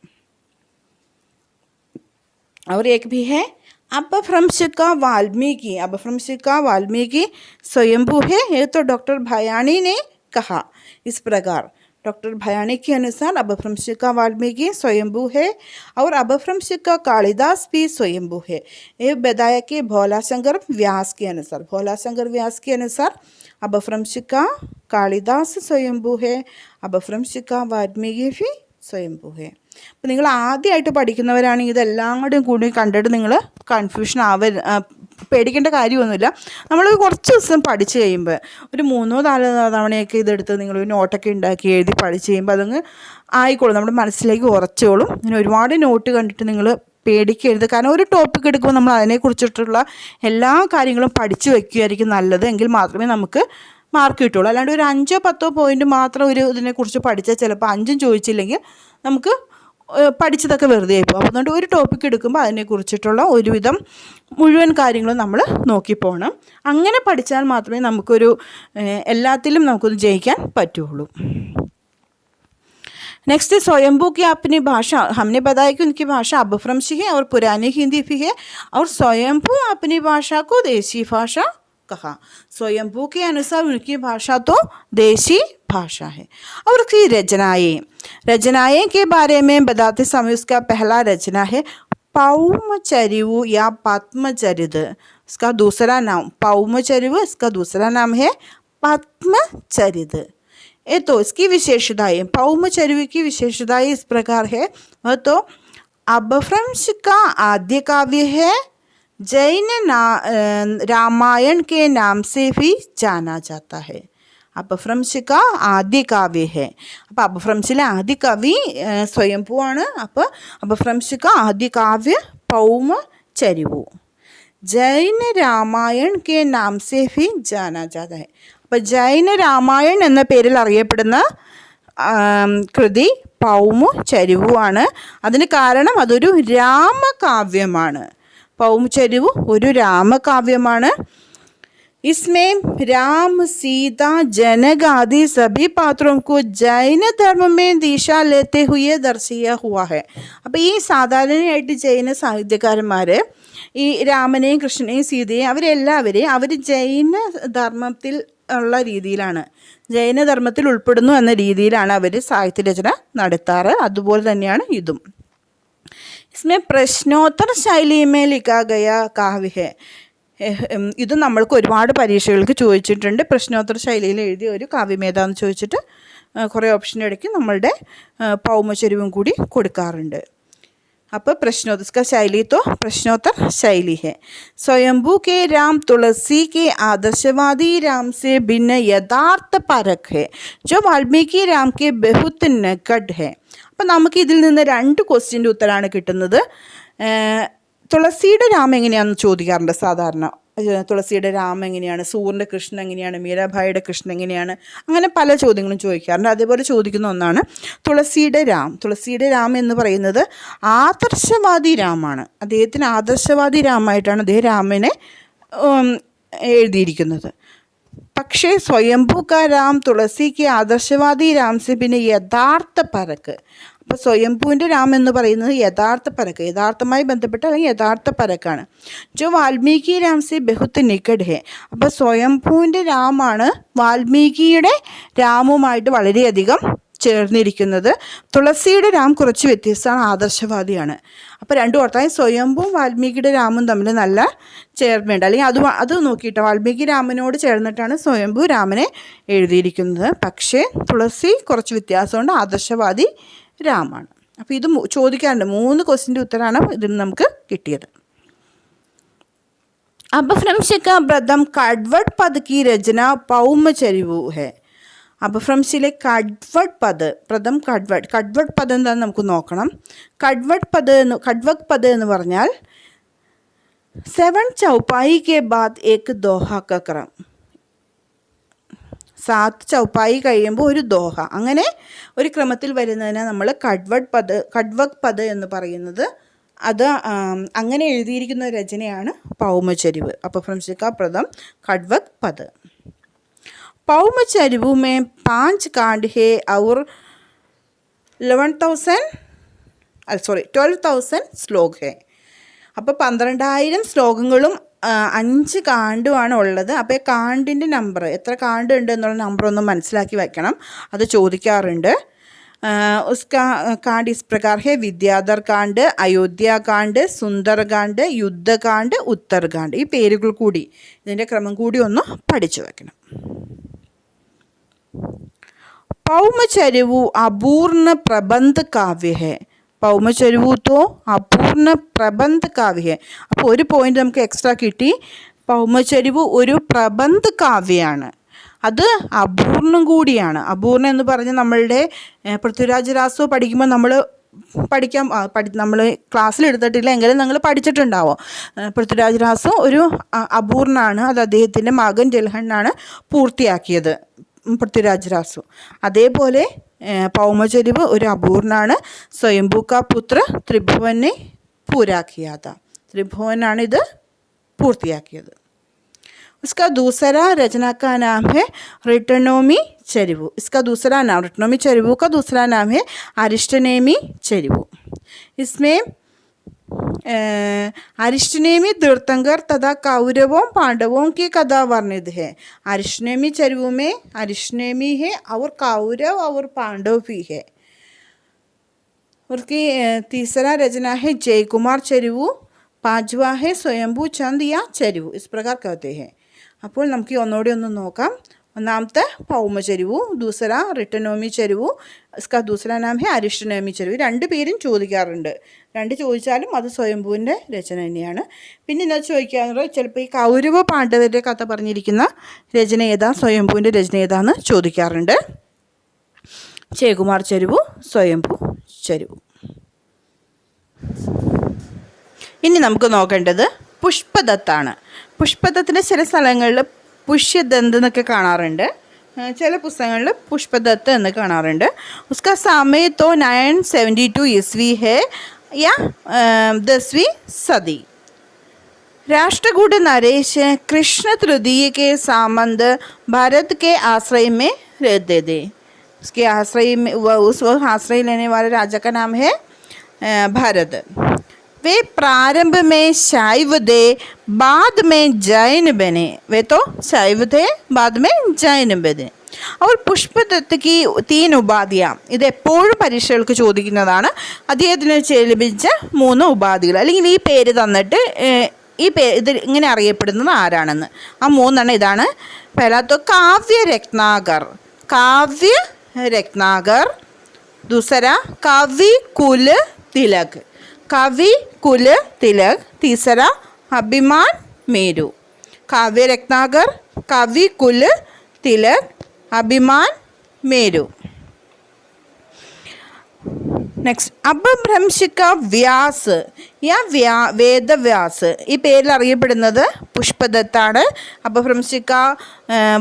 और एक भी है अपभ्रंश का वाल्मीकि, अपभ्रंश का वाल्मीकि स्वयंभू है. ये तो डॉक्टर भयाणी ने कहा इस प्रकार. डॉक्टर भयाणी के अनुसार अपभ्रंश का वाल्मीकि स्वयंभू है और अपभ्रंश का कालिदास भी स्वयंभू है. ये बताया कि भोलाशंकर व्यास के अनुसार, भोलाशंकर व्यास के अनुसार अपभ्रंश का कालिदास स्वयंभू है, अपभ्रंश का वाल्मीकि भी സ്വയംഭൂ ഹേ. അപ്പോൾ നിങ്ങൾ ആദ്യമായിട്ട് പഠിക്കുന്നവരാണെങ്കിൽ ഇതെല്ലാം കൂടി കണ്ടിട്ട് നിങ്ങൾ കൺഫ്യൂഷൻ പേടിക്കേണ്ട കാര്യമൊന്നുമില്ല. നമ്മൾ കുറച്ച് ദിവസം പഠിച്ച് കഴിയുമ്പോൾ ഒരു 3-4 തവണയൊക്കെ ഇതെടുത്ത് നിങ്ങൾ നോട്ടൊക്കെ ഉണ്ടാക്കി എഴുതി പഠിച്ച് കഴിയുമ്പോൾ അതങ്ങ് ആയിക്കോളും, നമ്മുടെ മനസ്സിലേക്ക് ഉറച്ചോളും. ഇങ്ങനെ ഒരുപാട് നോട്ട് കണ്ടിട്ട് നിങ്ങൾ പേടിക്കരുത്. കാരണം ഒരു ടോപ്പിക് എടുക്കുമ്പോൾ നമ്മൾ അതിനെക്കുറിച്ചിട്ടുള്ള എല്ലാ കാര്യങ്ങളും പഠിച്ചു വയ്ക്കുകയായിരിക്കും നല്ലത്. എങ്കിൽ മാത്രമേ നമുക്ക് മാർക്ക് കിട്ടുള്ളൂ. അല്ലാണ്ട് ഒരു 5-10 പോയിൻ്റ് മാത്രം ഒരു ഇതിനെക്കുറിച്ച് പഠിച്ചാൽ ചിലപ്പോൾ 5 ചോദിച്ചില്ലെങ്കിൽ നമുക്ക് പഠിച്ചതൊക്കെ വെറുതെ ആയിപ്പോൾ. അപ്പോൾ അതുകൊണ്ട് ഒരു ടോപ്പിക് എടുക്കുമ്പോൾ അതിനെക്കുറിച്ചിട്ടുള്ള ഒരുവിധം മുഴുവൻ കാര്യങ്ങളും നമ്മൾ നോക്കിപ്പോകണം. അങ്ങനെ പഠിച്ചാൽ മാത്രമേ നമുക്കൊരു എല്ലാത്തിലും നമുക്കൊന്ന് ജയിക്കാൻ പറ്റുള്ളൂ. नेक्स्ट स्वयंभू की अपनी भाषा, हमने बताया कि उनकी भाषा अपभ्रंशी है और पुरानी हिंदी भी है. और स्वयंभू अपनी भाषा को देसी भाषा कहा. स्वयंभू के अनुसार उनकी भाषा तो देसी भाषा है. और उसकी रचनाएं के बारे में बताते समय उसका पहला रचना है पौमचरिवु या पद्मचरित. इसका दूसरा नाम पौमचरिवु, इसका दूसरा नाम है पद्मचरित. ये तो इसकी विशेषताएं, पौमचरिवु की विशेषताएं इस प्रकार है. वह तो अपभ्रंश का आद्य काव्य है, जैन रामायण के नाम से भी जाना जाता है. अपभ्रंश का आदि काव्य है. അപ്പോൾ അപഭ്രംശിലെ ആദ്യ കവി സ്വയംഭൂ ആണ്. അപ്പോൾ അപഭ്രംശ का आदि काव्य पौमचरिवु, जैन रामायण के नाम से भी जाना जाता है. അപ്പോൾ ജൈന രാമായൺ എന്ന പേരിൽ അറിയപ്പെടുന്ന കൃതി പൗമചരിവു ആണ്. അതിന് കാരണം അതൊരു രാമകാവ്യമാണ്. പൗമചരിവു ഒരു രാമകാവ്യമാണ്. इसमें राम, सीता, जनक आदि सभी पात्रों को जैन धर्म में दिशा लेते हुए दर्शाया हुआ है. അപ്പോൾ ഈ സാധാരണയായിട്ട് ജൈന സാഹിത്യകാരന്മാർ ഈ രാമനെയും കൃഷ്ണനെയും സീതയെയും അവരെല്ലാവരെയും അവർ ജൈന ധർമ്മത്തിൽ ഉള്ള രീതിയിലാണ്, ജൈനധർമ്മത്തിൽ ഉൾപ്പെടുന്നു എന്ന രീതിയിലാണ് അവർ സാഹിത്യരചന നടത്താറ്. അതുപോലെ തന്നെയാണ് ഇതും. इसमें प्रश्नोत्तर शैली में लिखा गया काव्य है. ഇത് നമ്മൾക്ക് ഒരുപാട് പരീക്ഷകൾക്ക് ചോദിച്ചിട്ടുണ്ട്. പ്രശ്നോത്തര ശൈലിയിൽ എഴുതിയ ഒരു കാവ്യമേതാന്ന് ചോദിച്ചിട്ട് കുറേ ഓപ്ഷൻ ഇടയ്ക്ക് നമ്മളുടെ പൗമചരിവും കൂടി കൊടുക്കാറുണ്ട്. അപ്പോൾ प्रश्नोत्तर का शैली तो प्रश्नोत्तर शैली है. स्वयंभू के राम तुलसी के आदर्शवादी राम से भिन्न यथार्थ परख है जो वाल्मीकि राम के बहुत निकट है. അപ്പം നമുക്ക് ഇതിൽ നിന്ന് 2 ക്വസ്റ്റ്യൻ്റെ ഉത്തരമാണ് കിട്ടുന്നത്. തുളസിയുടെ രാം എങ്ങനെയാണെന്ന് ചോദിക്കാറുണ്ട് സാധാരണ. തുളസിയുടെ രാം എങ്ങനെയാണ്, സൂറിൻ്റെ കൃഷ്ണൻ എങ്ങനെയാണ്, മീരാഭായിയുടെ കൃഷ്ണൻ എങ്ങനെയാണ്, അങ്ങനെ പല ചോദ്യങ്ങളും ചോദിക്കാറുണ്ട്. അതേപോലെ ചോദിക്കുന്ന ഒന്നാണ് തുളസിയുടെ രാം. തുളസിയുടെ രാം എന്ന് പറയുന്നത് ആദർശവാദി രാമാണ്. അദ്ദേഹത്തിന് ആദർശവാദി രാമായിട്ടാണ് അദ്ദേഹം രാമനെ എഴുതിയിരിക്കുന്നത്. പക്ഷേ സ്വയംഭൂ കാ രാം തുളസിക്ക് ആദർശവാദി രാം സെ പിന്നെ യഥാർത്ഥ പരക്ക്. അപ്പോൾ സ്വയംഭൂവിൻ്റെ രാം എന്ന് പറയുന്നത് യഥാർത്ഥ പരക്ക്, യഥാർത്ഥമായി ബന്ധപ്പെട്ട അല്ലെങ്കിൽ യഥാർത്ഥ പരക്കാണ്. ജോ വാൽമീകി രാം സെ ബഹുത്ത് നിക്കട് ഹെ. അപ്പോൾ സ്വയംഭൂവിൻ്റെ രാമാണ് വാൽമീകിയുടെ രാമുമായിട്ട് വളരെയധികം ചേർന്നിരിക്കുന്നത്. തുളസിയുടെ രാം കുറച്ച് വ്യത്യസ്തമാണ്, ആദർശവാദിയാണ്. അപ്പോൾ രണ്ടും ഓർത്താൽ സ്വയംഭൂവും വാൽമീകിയുടെ രാമും തമ്മിൽ നല്ല ചേർമ്മയുണ്ട്. അല്ലെങ്കിൽ അത് നോക്കിയിട്ട് വാൽമീകി രാമനോട് ചേർന്നിട്ടാണ് സ്വയംഭൂ രാമനെ എഴുതിയിരിക്കുന്നത്. പക്ഷേ തുളസി കുറച്ച് വ്യത്യാസമുണ്ട്, ആദർശവാദി രാമാണ്. അപ്പോൾ ഇത് ചോദിക്കാറുണ്ട്. 3 ക്വസ്റ്റ്യൻ്റെ ഉത്തരമാണ് ഇതിന് നമുക്ക് കിട്ടിയത്. അപഭ്രംശിക വ്രതം കഡ്വഡ് പദ് കി രചന പൗമചരിവു ഹെ. അപഭ്രംശിലെ കഡ്വഡ് പദ്, പ്രഥം കഡ്വഡ് പദ് എന്താണെന്ന് നമുക്ക് നോക്കണം. കഡ്വക് പദ് എന്ന് പറഞ്ഞാൽ 7 ചൗപ്പായി കെ ബാദ് ഏക് ദോഹ ക ക്രമം. 7 ചൗപ്പായി കഴിയുമ്പോൾ ഒരു ദോഹ, അങ്ങനെ ഒരു ക്രമത്തിൽ വരുന്നതിനെ നമ്മൾ കഡ്വക് പദ് എന്ന് പറയുന്നത്. അത് അങ്ങനെ എഴുതിയിരിക്കുന്ന രചനയാണ് പൗമചരിവ്. അപഭ്രംശിക പ്രഥം കഡ്വക് പദ്. पौमचरिवु में 5 कांड है और 12,000 ശ്ലോക है. അപ്പോൾ 12,000 ശ്ലോകങ്ങളും 5 കാണ്ടുമാണ് ഉള്ളത്. അപ്പോൾ കാണ്ടിൻ്റെ നമ്പർ, എത്ര കാണ്ട് ഉണ്ട് എന്നുള്ള നമ്പർ ഒന്ന് മനസ്സിലാക്കി വയ്ക്കണം, അത് ചോദിക്കാറുണ്ട്. उसका कांड इस प्रकार है: विद्याधर कांड, अयोध्या कांड, सुंदर कांड, युद्ध कांड, उत्तर कांड. ഈ പേരുകൾ കൂടി ഇതിൻ്റെ ക്രമം കൂടി ഒന്ന് പഠിച്ചു വെക്കണം. पौमचरिवु अपूर्ण प्रबंध काव्य है. पौमचरिवु तो अपूर्ण प्रबंध काव्य है. അപ്പോൾ ഒരു പോയിന്റ് നമുക്ക് എക്സ്ട്രാ കിട്ടി. പൗമചരിവു ഒരു പ്രബന്ധ കാവ്യമാണ്, അത് അപൂർണം കൂടിയാണ്. അപൂർണം എന്ന് പറഞ്ഞാൽ നമ്മളുടെ പൃഥ്വിരാജ് രാസോ പഠിക്കുമ്പോൾ നമ്മൾ നമ്മൾ ക്ലാസ്സിൽ എടുത്തിട്ടില്ല എങ്കിലും നിങ്ങൾ പഠിച്ചിട്ടുണ്ടാവും. പൃഥ്വിരാജ് രാസോ ഒരു അപൂർണമാണ്, അത് അദ്ദേഹത്തിൻ്റെ മകൻ ജൽഹണ്ണാണ് പൂർത്തിയാക്കിയത്, പൃഥ്വിരാജ് രാസു. അതേപോലെ പൗമചരിവ് ഒരു അപൂർണാണ്. സ്വയംഭൂ കാ പുത്ര ത്രിഭുവനെ പൂരാക്കിയാത. ത്രിഭുവനാണ് ഇത് പൂർത്തിയാക്കിയത്. इसका दूसरा रचना का नाम है रिटनोमी चरिवु. इसका दूसरा नाम, रिटनोमी चरिवु का दूसरा नाम है अरिष्टनेमी चरिवु. इसमें अरिष्टनेमी तीर्थंकर तथा कौरवों पांडवों की कथा वर्णित है. अरिष्टनेमी चरिवु में अरिष्टनेमी है और कौरव और पांडव भी है. उसकी तीसरा रचना है जय कुमार चरिवु. 5वां है स्वयंभू चंद या चरिवु. इस प्रकार कहते हैं. അപ്പോൾ നമുക്ക് ഒന്നുകൂടി ഒന്ന് നോക്കാം. ഒന്നാമത്തെ പൗമചരിവു, ദൂസര റിട്ടനോമി ചരിവു, ഇസ്കാ ദൂസര നാം ഹെ അരിഷ്ടനോമി ചരിവു. 2 പേരും ചോദിക്കാറുണ്ട്. 2 ചോദിച്ചാലും അത് സ്വയംഭൂവിൻ്റെ രചന തന്നെയാണ്. പിന്നെ ഇന്നത് ചോദിക്കാറുണ്ട്, ചിലപ്പോൾ ഈ കൗരവ പാണ്ഡവരുടെ കഥ പറഞ്ഞിരിക്കുന്ന രചന ഏതാ, സ്വയംഭൂവിൻ്റെ രചന ഏതാന്ന് ചോദിക്കാറുണ്ട്. ജയകുമാർ ചരിവു, സ്വയംഭൂ ചരിവു. ഇനി നമുക്ക് നോക്കേണ്ടത് പുഷ്പദത്താണ്. പുഷ്പദത്തിൻ്റെ ചില സ്ഥലങ്ങളിൽ പുഷ്യദന്ത് എന്നൊക്കെ കാണാറുണ്ട്, ചില പുസ്തകങ്ങളിൽ പുഷ്പദത്ത് എന്ന് കാണാറുണ്ട്. ഉസ്കാ സമയ തോ 972 ईस्वी है या 10वीं सदी. राष्ट्रकूट नरेश कृष्ण तृतीय के सामंत भारत के आश्रय में रहते थे. उसके आश्रय में उस आश्रय लेने वाले राजा का नाम है भारत. वे प्रारंभ में शैव थे, बाद में जैन बने. वे तो शैव थे, बाद में जैन बने. അവർ പുഷ്പദത്ത് की 3 ഉപാധിയാണ്. ഇത് എപ്പോഴും പരീക്ഷകൾക്ക് ചോദിക്കുന്നതാണ്. അദ്ദേഹത്തിന് ലഭിച്ച 3 ഉപാധികൾ, അല്ലെങ്കിൽ ഈ പേര് തന്നിട്ട് ഇത് ഇങ്ങനെ അറിയപ്പെടുന്നത് ആരാണെന്ന്. ആ 3 ഇതാണ്. പഹലാ കാവ്യ രത്നാകർ, കാവ്യ രത്നാകർ. दूसरा कवि कुल तिलक, कवि कुल तिलक. तीसरा अभिमान मेरू. काव्य रत्नाकर, कवि कुल तिलक, अभिमान मेरू. നെക്സ്റ്റ് അപഭ്രംശിക വ്യാസ് യാ വേദവ്യാസ്. ഈ പേരിൽ അറിയപ്പെടുന്നത് പുഷ്പദത്താണ്. അപഭ്രംശിക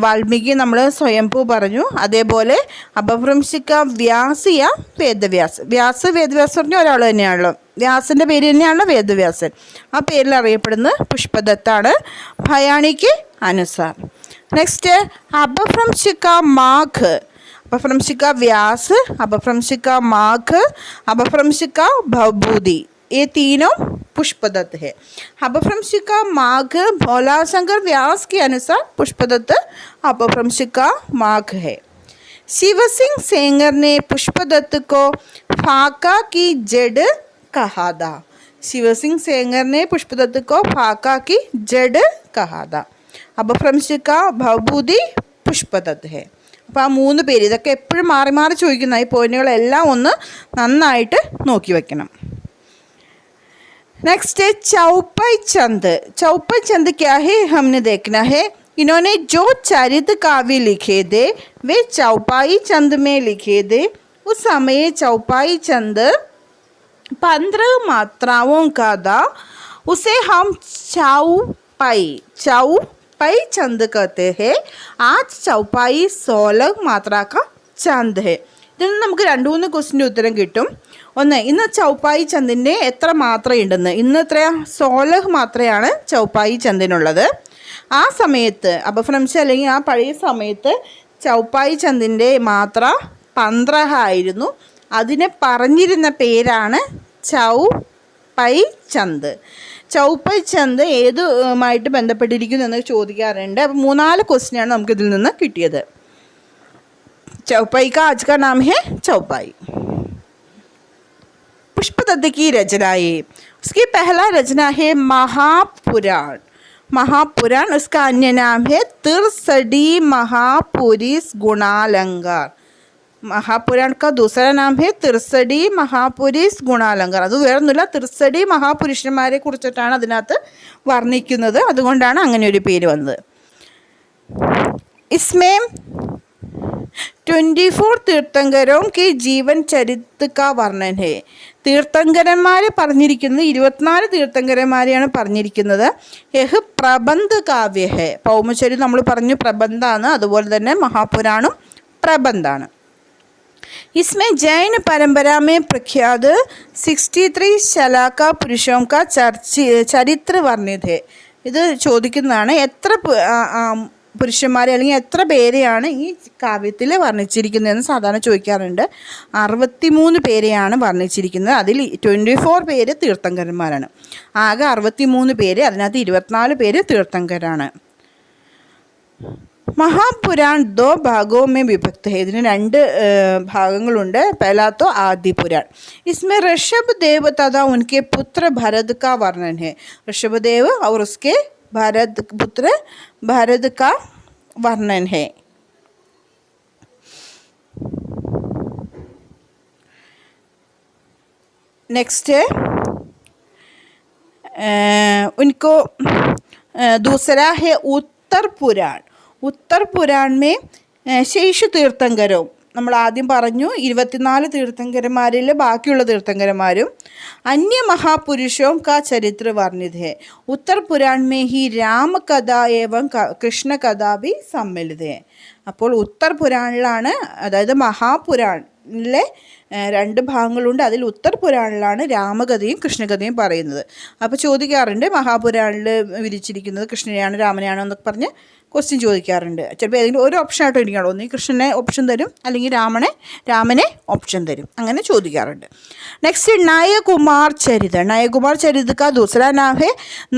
വാൽമീകി നമ്മൾ സ്വയംഭൂ പറഞ്ഞു. അതേപോലെ അപഭ്രംശിക വ്യാസ് യാ വേദവ്യാസ്. വേദവ്യാസ് പറഞ്ഞ ഒരാൾ തന്നെയാണല്ലോ, വ്യാസിൻ്റെ പേര് തന്നെയാണല്ലോ വേദവ്യാസൻ. ആ പേരിൽ അറിയപ്പെടുന്നത് പുഷ്പദത്താണ്. ഭയാണിക്ക് അനുസാർ. നെക്സ്റ്റ് അപഭ്രംശിക മാഘ്. अपभ्रंशिका व्यास, अपभ्रंशिका माघ, अपभ्रंशिका भवभूति, ये तीनों पुष्पदत्त है. अपभ्रंशिका माघ भोलाशंकर व्यास के अनुसार पुष्पदत्त अपभ्रंशिका माघ है. शिव सिंह सेंगर ने पुष्पदत्त को फाका की जड़ कहा था. शिव सिंह सेंगर ने पुष्पदत्त को फाका की जड़ कहा था. अपभ्रंशिका भवभूति पुष्पदत्त है. അപ്പോൾ ആ 3 പേര് ഇതൊക്കെ എപ്പോഴും മാറി മാറി ചോദിക്കുന്ന ഈ പോയിന്റുകളെല്ലാം ഒന്ന് നന്നായിട്ട് നോക്കി വയ്ക്കണം. നെക്സ്റ്റ് चौपाई चंद. चौपाई चंद क्या है हमने देखना है. इन्होंने जो चरित काव्य लिखे थे वे चौपाई चंद में लिखे थे. उस समय चौपाई चंद 15 मात्राओं का था. उसे हम चौपाई चंद कहते हैं. आज चौपाई 16 मात्रा का चंद है. ഇതിൽ നിന്ന് നമുക്ക് 2-3 ക്വസ്റ്റിൻ്റെ ഉത്തരം കിട്ടും. ഒന്ന്, ഇന്ന് ചൗപ്പായി ചന്ദിൻ്റെ എത്ര മാത്രയുണ്ടെന്ന്. ഇന്ന് എത്രയാ? 16 മാത്രയാണ് ചൗപ്പായി ചന്ദിനുള്ളത്. ആ സമയത്ത് അപഭ്രംശ അല്ലെങ്കിൽ ആ പഴയ സമയത്ത് ചൗപ്പായി ചന്ദിൻ്റെ മാത്ര 12 ആയിരുന്നു. അതിനെ പറഞ്ഞിരുന്ന പേരാണ് ചൗപ്പൈ ചന്ദ്. ചൗപ്പൈ ചന്ദ് ഏതുമായിട്ട് ബന്ധപ്പെട്ടിരിക്കുന്നു എന്ന് ചോദിക്കാറുണ്ട്. അപ്പോൾ 3-4 ക്വസ്റ്റ്യനാണ് നമുക്കിതിൽ നിന്ന് കിട്ടിയത്. चौपाई का आज का नाम है चौपाई. पुष्पदत्त की रचनाएं. उसकी पहला रचना है महापुराण. महापुराण उसका अन्य नाम है तिरसडी महापुरीस गुणालंकार. महापुराण का दूसरा नाम है തിർസടി മഹാപുരീസ് ഗുണാലങ്കാർ. അത് വേറൊന്നുമില്ല, തിർസടി മഹാപുരുഷന്മാരെ കുറിച്ചിട്ടാണ് അതിനകത്ത് വർണ്ണിക്കുന്നത്. അതുകൊണ്ടാണ് അങ്ങനെ ഒരു പേര് വന്നത്. इसमें 24 तीर्थंकरों के जीवन चरित्र का वर्णन है. തീർത്ഥങ്കരന്മാരെ പറഞ്ഞിരിക്കുന്നത് 24 തീർത്ഥങ്കരന്മാരെയാണ് പറഞ്ഞിരിക്കുന്നത്. യഹ് പ്രബന്ധ കാവ്യ ഹെ. പൗമചരി നമ്മൾ പറഞ്ഞു പ്രബന്ധാണ്, അതുപോലെ തന്നെ മഹാപുരാണും പ്രബന്ധാണ്. इसमें जैन परंपरा में प्रख्यात 63 ശലാകാ പുരുഷോं का ചരിത്ര വർണ്ണിത് है. ഇത് ചോദിക്കുന്നതാണ്, എത്ര പുരുഷന്മാരെ അല്ലെങ്കിൽ എത്ര പേരെയാണ് ഈ കാവ്യത്തിൽ വർണ്ണിച്ചിരിക്കുന്നതെന്ന് സാധാരണ ചോദിക്കാറുണ്ട്. 63 പേരെയാണ് വർണ്ണിച്ചിരിക്കുന്നത്. അതിൽ 24 പേര് തീർത്ഥങ്കരന്മാരാണ്. ആകെ 63 പേര്, അതിനകത്ത് 24 പേര് തീർത്ഥങ്കരാണ്. മഹാപുരാൺ 2 ഭാഗവും में विभक्त है. ഇതിന് 2 ഭാഗങ്ങളുണ്ട്. पहला तो आदि पुराण. इसमें ऋषभ देव तथा उनके पुत्र भरत का वर्णन है. ऋषभ देव और उसके पुत्र भरत का वर्णन है. नेक्स्ट है उनको दूसरा है उत्तर पुराण. उत्तर पुराण में शेष तीर्थंकरों, നമ്മൾ ആദ്യം പറഞ്ഞു 24 തീർത്ഥങ്കരന്മാരിൽ ബാക്കിയുള്ള തീർത്ഥങ്കരന്മാരും अन्य महापुरुषों का चरित्र वर्णित है. उत्तर पुराण में ही राम कथा एवं कृष्ण कथा भी सम्मिलित है. അപ്പോൾ ഉത്തർ പുരാണിലാണ്, അതായത് മഹാപുരാണിലെ 2 ഭാഗങ്ങളുണ്ട്. അതിൽ ഉത്തർ പുരാണിലാണ് രാമകഥയും കൃഷ്ണകഥയും പറയുന്നത്. അപ്പോൾ ചോദിക്കാറുണ്ട്, മഹാപുരാണിൽ വിരിച്ചിരിക്കുന്നത് കൃഷ്ണനെയാണ് രാമനെയാണോ എന്നൊക്കെ പറഞ്ഞ് ക്വസ്റ്റ്യൻ ചോദിക്കാറുണ്ട്. ചിലപ്പോൾ ഏതെങ്കിലും ഒരു ഓപ്ഷൻ ആയിട്ട് ഇരിക്കുകയുള്ളൂ. ഒന്നീ കൃഷ്ണനെ ഓപ്ഷൻ തരും, അല്ലെങ്കിൽ രാമനെ ഓപ്ഷൻ തരും, അങ്ങനെ ചോദിക്കാറുണ്ട്. നെക്സ്റ്റ് നയകുമാർ ചരിത. നയകുമാർ ചരിത का दूसरा नाम है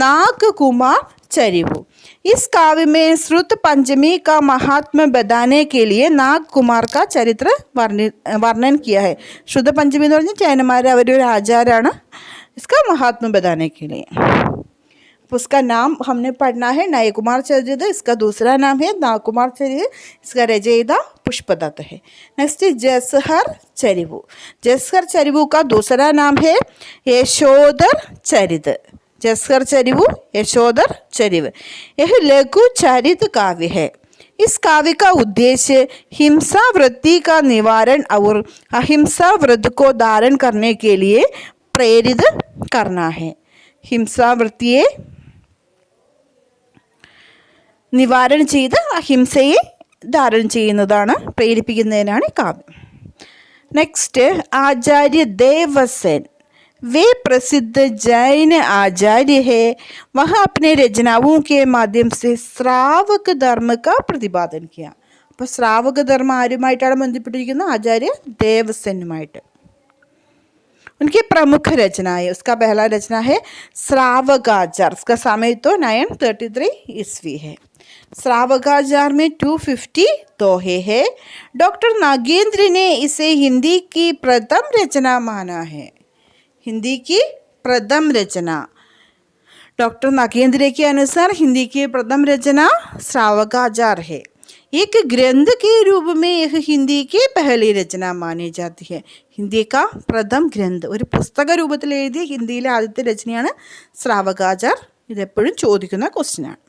नाग कुमार चरिवु। इस काव्य में श्रुत पंचमी का महात्म्य बताने के लिए नाग कुमार का चरित्र वर्णन किया है. श्रुत पंचमी എന്ന് പറഞ്ഞാൽ ജൈനന്മാരെ അവരൊരു ആചാരമാണ്. इसका महात्म्य बताने के लिए. उसका नाम हमने पढ़ना है नय कुमार चरित. इसका दूसरा नाम है नाग कुमार चरित. इसका रचयिता पुष्पदत्त है. नेक्स्ट जसहर चरिवु. जसहर चरिवु का दूसरा नाम है यशोधर चरित. जसहर चरिवु यशोधर चरिव. यह लघु चरित काव्य है. इस काव्य का उद्देश्य हिंसा वृत्ति का निवारण और अहिंसा व्रत को धारण करने के लिए प्रेरित करना है. हिंसा वृत्तिയെ നിവാരണം ചെയ്ത് അഹിംസയെ ധാരണം ചെയ്യുന്നതാണ്, പ്രേരിപ്പിക്കുന്നതിനാണ് ഈ കാവ്യം. നെക്സ്റ്റ് आचार्य देवसेन. वे प्रसिद्ध जैन आचार्य है. वह अपने रचनाओं के माध्यम से श्रावक धर्म का प्रतिपादन किया. അപ്പോൾ ശ്രാവക ധർമ്മം ആരുമായിട്ടാണ് ബന്ധപ്പെട്ടിരിക്കുന്നത്? ആചാര്യ ദേവസേനുമായിട്ട്. उनकी प्रमुख रचना है. उसका पहला रचना है श्रावकाचार. उसका समय तो 933 ईस्वी है. श्रावकाचार में 250 दोहे है. डॉक्टर नागेंद्र ने इसे हिंदी की प्रथम रचना माना है. हिंदी की प्रथम रचना डॉक्टर नागेंद्र के अनुसार हिंदी की प्रथम रचना श्रावकाचार है. एक ग्रंथ के रूप में यह हिंदी की पहली रचना मानी जाती है. हिंदी का प्रथम ग्रंथ ഒരു പുസ്തക രൂപത്തിൽ എഴുതിയ ഹിന്ദിയിലെ ആദ്യത്തെ രചനയാണ് ശ്രാവകാചാർ. ഇതെപ്പോഴും ചോദിക്കുന്ന ക്വസ്റ്റ്യനാണ്.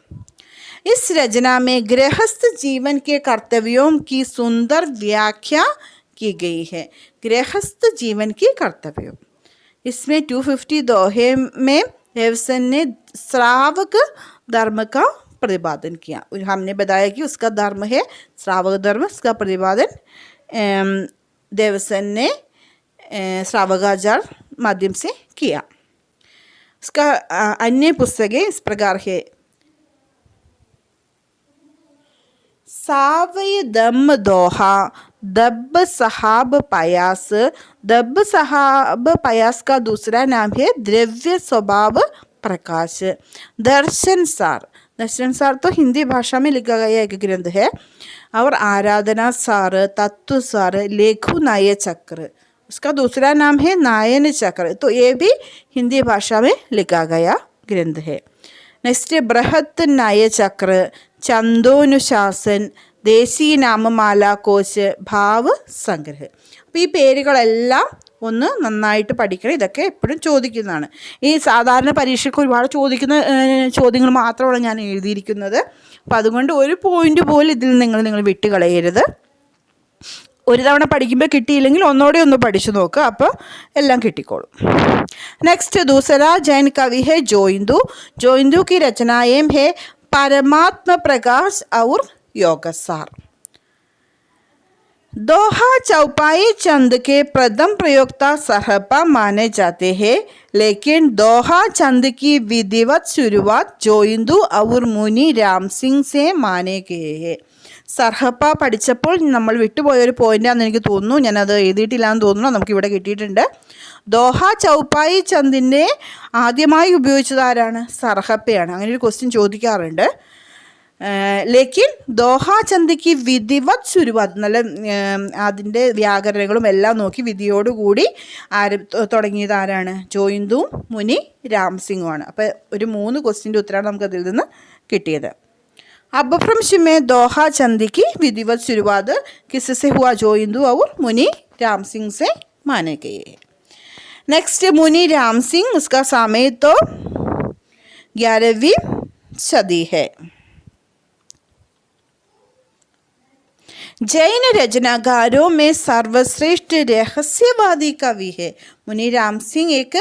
इस रचना में गृहस्थ जीवन के कर्तव्यों की सुंदर व्याख्या की गई है. गृहस्थ जीवन की कर्तव्यों. इसमें 250 दोहे में देवसेन ने श्रावक धर्म का प्रतिपादन किया. हमने बताया कि उसका धर्म है श्रावक धर्म. उसका प्रतिपादन देवसेन ने श्रावकाचार माध्यम से किया. उसका अन्य पुस्तकें इस प्रकार है. सावय दम दोहा, दब सहाब पयास. दब सहाब पयास का दूसरा नाम है द्रव्य स्वभाव प्रकाश. दर्शन सार. दर्शन सार तो हिंदी भाषा में लिखा गया एक ग्रंथ है. और आराधना सार, तत्व सार, लेखु नाय चक्र. उसका दूसरा नाम है नायन चक्र. तो ये भी हिंदी भाषा में लिखा गया ग्रंथ है. नेक्स्ट बृहत नाय चक्र, ചന്തോനുശാസൻ, ദേശീയ നാമമാല കോശ്, ഭാവ സംഗ്രഹ്. അപ്പോൾ ഈ പേരുകളെല്ലാം ഒന്ന് നന്നായിട്ട് പഠിക്കണം. ഇതൊക്കെ എപ്പോഴും ചോദിക്കുന്നതാണ്. ഈ സാധാരണ പരീക്ഷയ്ക്ക് ഒരുപാട് ചോദിക്കുന്ന ചോദ്യങ്ങൾ മാത്രമാണ് ഞാൻ എഴുതിയിരിക്കുന്നത്. അപ്പോൾ അതുകൊണ്ട് ഒരു പോയിന്റ് പോലും ഇതിൽ നിങ്ങൾ വിട്ടുകളയരുത്. ഒരു തവണ പഠിക്കുമ്പോൾ കിട്ടിയില്ലെങ്കിൽ ഒന്നോടെ ഒന്ന് പഠിച്ചു നോക്കുക. അപ്പോൾ എല്ലാം കിട്ടിക്കോളും. नेक्स्ट दूसरा जैन कवि है जोइंदू. जोइंदू की रचनाएं है परमात्म प्रकाश और योगसार. दोहा चौपाई चंद के प्रथम प्रयोक्ता सरहपा माने जाते हैं, लेकिन दोहा चंद की विधिवत शुरुआत जोइंदू और मुनि राम सिंह से माने गए हैं. സർഹപ്പ പഠിച്ചപ്പോൾ നമ്മൾ വിട്ടുപോയൊരു പോയിൻ്റാണെന്ന് എനിക്ക് തോന്നുന്നു. ഞാനത് എഴുതിയിട്ടില്ലാന്ന് തോന്നുന്നു. നമുക്കിവിടെ കിട്ടിയിട്ടുണ്ട്. ദോഹ ചൗപ്പായി ചന്ദിനെ ആദ്യമായി ഉപയോഗിച്ചത് ആരാണ്? സർഹപ്പയാണ്. അങ്ങനെ ഒരു ക്വസ്റ്റ്യൻ ചോദിക്കാറുണ്ട്. ലേക്കിൻ ദോഹ ചന്ദിക്ക് വിധിവത് ശുരുവാത്, നല്ല അതിൻ്റെ വ്യാകരണങ്ങളും എല്ലാം നോക്കി വിധിയോടുകൂടി തുടങ്ങിയത് ആരാണ്? ജോയിന്ദുവും മുനി രാംസിംഗുമാണ്. അപ്പോൾ ഒരു 3 ക്വസ്റ്റ്യൻ്റെ ഉത്തരമാണ് നമുക്കതിൽ നിന്ന് കിട്ടിയത്. अपभ्रंश में दोहा चंद की विधिवत शुरुआत किससे हुआ? जोइंदू और मुनि राम सिंह से माने गए. नेक्स्ट मुनि राम सिंह, उसका समय तो 11वीं सदी है. जैन रचनाकारों में सर्वश्रेष्ठ रहस्यवादी कवि है. मुनि राम सिंह एक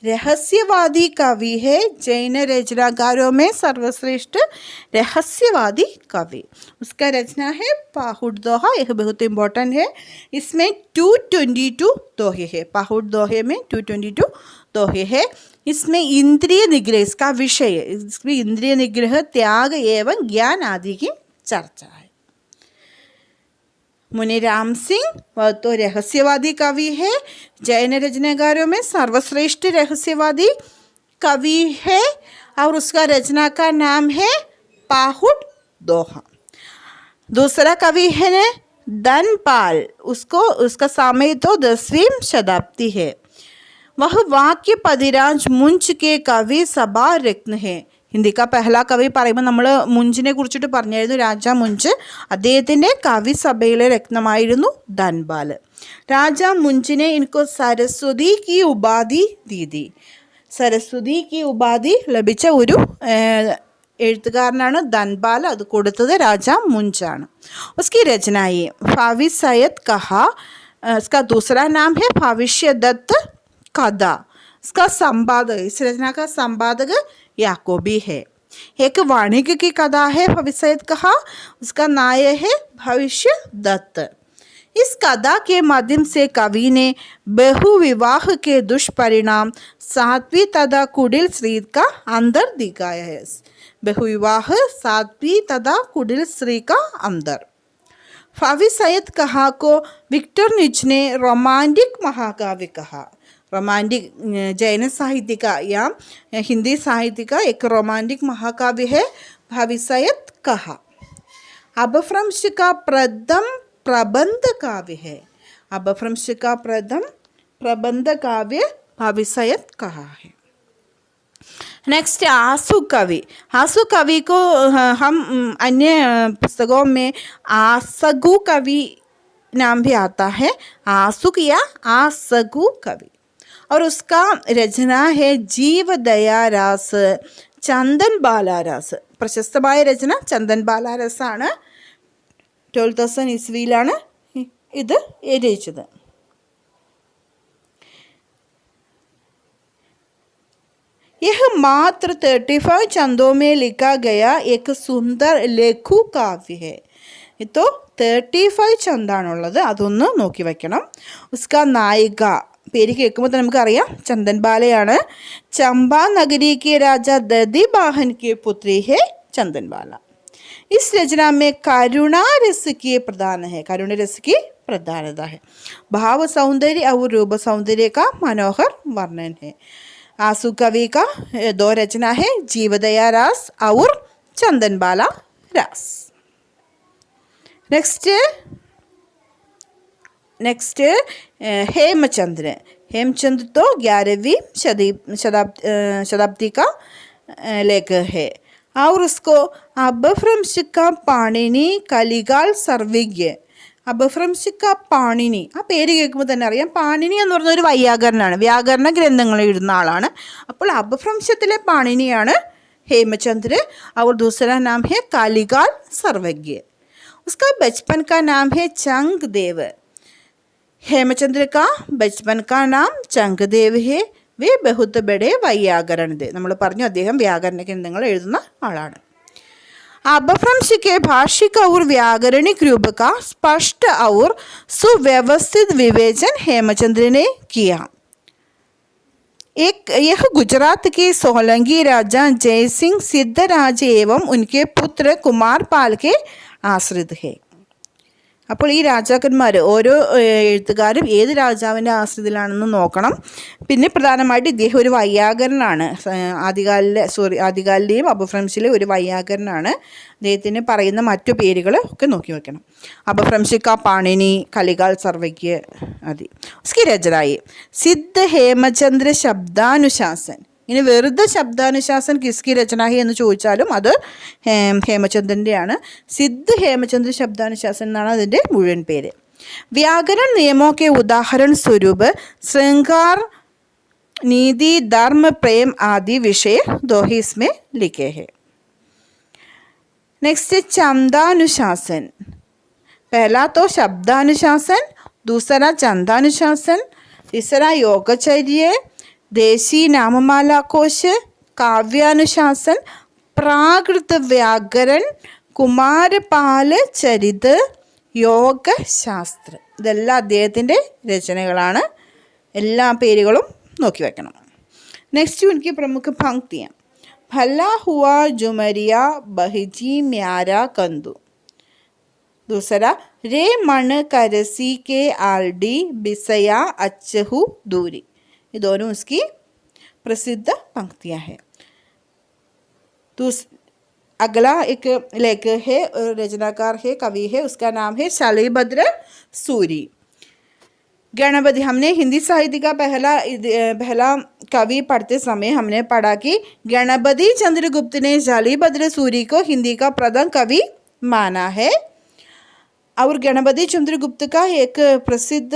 रहस्यवादी कवि है. जैन रचनाकारों में सर्वश्रेष्ठ रहस्यवादी कवि. उसका रचना है पाहुड़ दोहा. यह बहुत इम्पोर्टेंट है. इसमें 222 दोहे है. पाहुड़ दोहे में 222 दोहे है. इसमें इंद्रिय निग्रह इसका विषय है. इसमें इंद्रिय निग्रह, त्याग एवं ज्ञान आदि की चर्चा है. मुनि राम सिंह वह तो रहस्यवादी कवि है. जैन रचनाकारों में सर्वश्रेष्ठ रहस्यवादी कवि है और उसका रचना का नाम है पाहुड दोहा। दूसरा कवि है धनपाल, उसका समय तो 10वीं शताब्दी है। वह वाक्य पതിരാജ് മുഞ്ച് के कवि सभा रत्न है। ഹിന്ദിക്ക പഹല കവി പറയുമ്പോൾ നമ്മൾ മുഞ്ചിനെ കുറിച്ചിട്ട് പറഞ്ഞായിരുന്നു, രാജാ മുഞ്ച്. അദ്ദേഹത്തിൻ്റെ കവിസഭയിലെ രത്നമായിരുന്നു ധൻപാൽ. രാജാ മുഞ്ചിനെ ഇनको സരസ്വതി की ഉപാധി ദീതി. സരസ്വതി की ഉപാധി ലഭിച്ച ഒരു എഴുത്തുകാരനാണ് ധൻപാൽ. അത് കൊടുത്തത് രാജാ മുഞ്ചാണ്. उसकी रचनाएं फाविसयत कहा, इसका दूसरा नाम है भविष्यदत्त कदा. इसका संपादक, इस रचना का संपादक याकोबी है. एक वाणिज्य की कथा है भविष्यत कहा, उसका नायक है भविष्य दत्त. इस कथा के माध्यम से कवि ने बहुविवाह के दुष्परिणाम साध्वी तथा कुटिल स्त्री का अंदर दिखाया है. बहुविवाह साध्वी तथा कुटिल स्त्री का अंदर. फाविसयत कहा को विक्टर निच ने रोमांटिक महाकाव्य कहा. रोमांटिक जैन साहित्य का या हिंदी साहित्य का एक रोमांटिक महाकाव्य है भविष्यत कहा. अपभ्रंश का प्रथम प्रबंध काव्य है. अपभ्रंश का प्रथम प्रबंध काव्य भविष्यत कहा है. नेक्स्ट आंसू कवि. आंसू कवि को हम अन्य पुस्तकों में आसगु कवि नाम भी आता है. आंसू या आसगु कवि. और उसका रचना है जीव दया रास, ചന്ദൻ ബാലാരാസ്. പ്രശസ്തമായ രചന ചന്ദൻ ബാലാരാസ് ആണ്. 12,000 ഇസ്വിയിലാണ് ഇത് രചിച്ചത്. यह मात्र 35 चंदों में लिखा गया एक सुंदर लघु काव्य है. तो 35 ചന്ദാണുള്ളത്, അതൊന്ന് നോക്കി വയ്ക്കണം. उसका नायिക, പേര് കേൾക്കുമ്പോൾ തന്നെ നമുക്കറിയാം ചന്ദൻ ബാലയാണ്. चंबा नगरी के राजा दधि बाहन की पुत्री है चंदन बाला. इस रचना में करुणा रस की प्रधान है, करुणा रस की प्रधानता है. भाव सौंदर्य और रूप सौंदर्य का मनोहर वर्णन है. आंसू कवि का 2 रचना है, जीवदया रास और चंदन बाला रास. नेक्स्ट हेमचंद्र. हेमचंद्र तो 11वीं शताब्दी का लेखक है. और उसको अपभ्रंश का पाणिनि कलिकाल सर्वज्ञ. അപഭ്രംശ പാണിനി, ആ പേര് കേൾക്കുമ്പോൾ തന്നെ അറിയാം പാണിനി എന്ന് പറഞ്ഞ ഒരു വൈയാകരണനാണ്, വ്യാകരണ ഗ്രന്ഥങ്ങൾ എഴുതുന്ന ആളാണ്. അപ്പോൾ അപഭ്രംശത്തിലെ പാണിനിയാണ് हेमचंद्र. और दूसरा नाम है कालिकाल सर्वज्ञ. उसका बचपन का नाम है चंगदेव. हेमचंद्र का बचपन का नाम चंगदेव है. വേ ബഹുത്ത് ബഡേ വൈയാകരണത്. നമ്മൾ പറഞ്ഞു അദ്ദേഹം വ്യാകരണ ഗ്രന്ഥങ്ങൾ എഴുതുന്ന ആളാണ്. अपभ्रंश के भाषिक और व्याकरणिक रूप का स्पष्ट और सुव्यवस्थित विवेचन हेमचंद्र ने किया. यह गुजरात के सोलंकी राजा जयसिंह सिद्धराज एवं उनके पुत्र कुमारपाल के आश्रित है. അപ്പോൾ ഈ രാജാക്കന്മാർ ഓരോ എഴുത്തുകാരും ഏത് രാജാവിൻ്റെ ആശ്രിതത്തിലാണെന്ന് നോക്കണം. പിന്നെ പ്രധാനമായിട്ട് ഇദ്ദേഹം ഒരു വൈയാകരണനാണ്. ആദ്യകാലിലെയും അപഭ്രംശിലെ ഒരു വൈയാകരണനാണ്. അദ്ദേഹത്തിന് പറയുന്ന മറ്റു പേരുകൾ ഒക്കെ നോക്കി വെക്കണം. അപഭ്രംശിക പാണിനി, കലികാൽ സർവജ്ഞ ആദി. उसकी रचनाएं सिद्ध हेमचंद्र शब्दानुशासन. ഇനി വെറുതെ ശബ്ദാനുശാസൻ കിസ്കി രചന എന്ന് ചോദിച്ചാലും അത് ഹേമചന്ദ്രൻ്റെയാണ്. സിദ്ധ് ഹേമചന്ദ്ര ശബ്ദാനുശാസൻ എന്നാണ് അതിൻ്റെ മുഴുവൻ പേര്. വ്യാകरण नियमों के उदाहरण स्वरूप श्रृंगार, नीति, धर्म, प्रेम आदि विषय दोहे इसमें लिखे हैं. नेक्स्ट छंदानुशासन. पहला तो शब्दानुशासन, दूसरा छंदानुशासन, तीसरा योगचर्य, देशी नाममाला कोश, काव्यानुशासन, प्राकृत व्याकरण, കുമാരപാല ചരിത്, യോഗശാസ്ത്ര. ഇതെല്ലാം അദ്ദേഹത്തിൻ്റെ രചനകളാണ്. എല്ലാ പേരുകളും നോക്കി വയ്ക്കണം. नेक्स्ट उनकी प्रमुख पंक्तियाँ. भला हुआ जुमरिया बहजी म्यारा कंदू. दूसरा रे मन करसी के आलडी बिसया अच्छहू दूरी. ये दोनों उसकी प्रसिद्ध पंक्तियां हैं। अगला एक लेखक है, रचनाकार है, कवि है, उसका नाम है शलीभद्र सूरी। गणपति, हमने हिंदी साहित्य का पहला कवि पढ़ते समय हमने पढ़ा कि गणपति चंद्रगुप्त ने शलीभद्र सूरी को हिंदी का प्रथम कवि माना है। और गणपति चंद्रगुप्त का एक प्रसिद्ध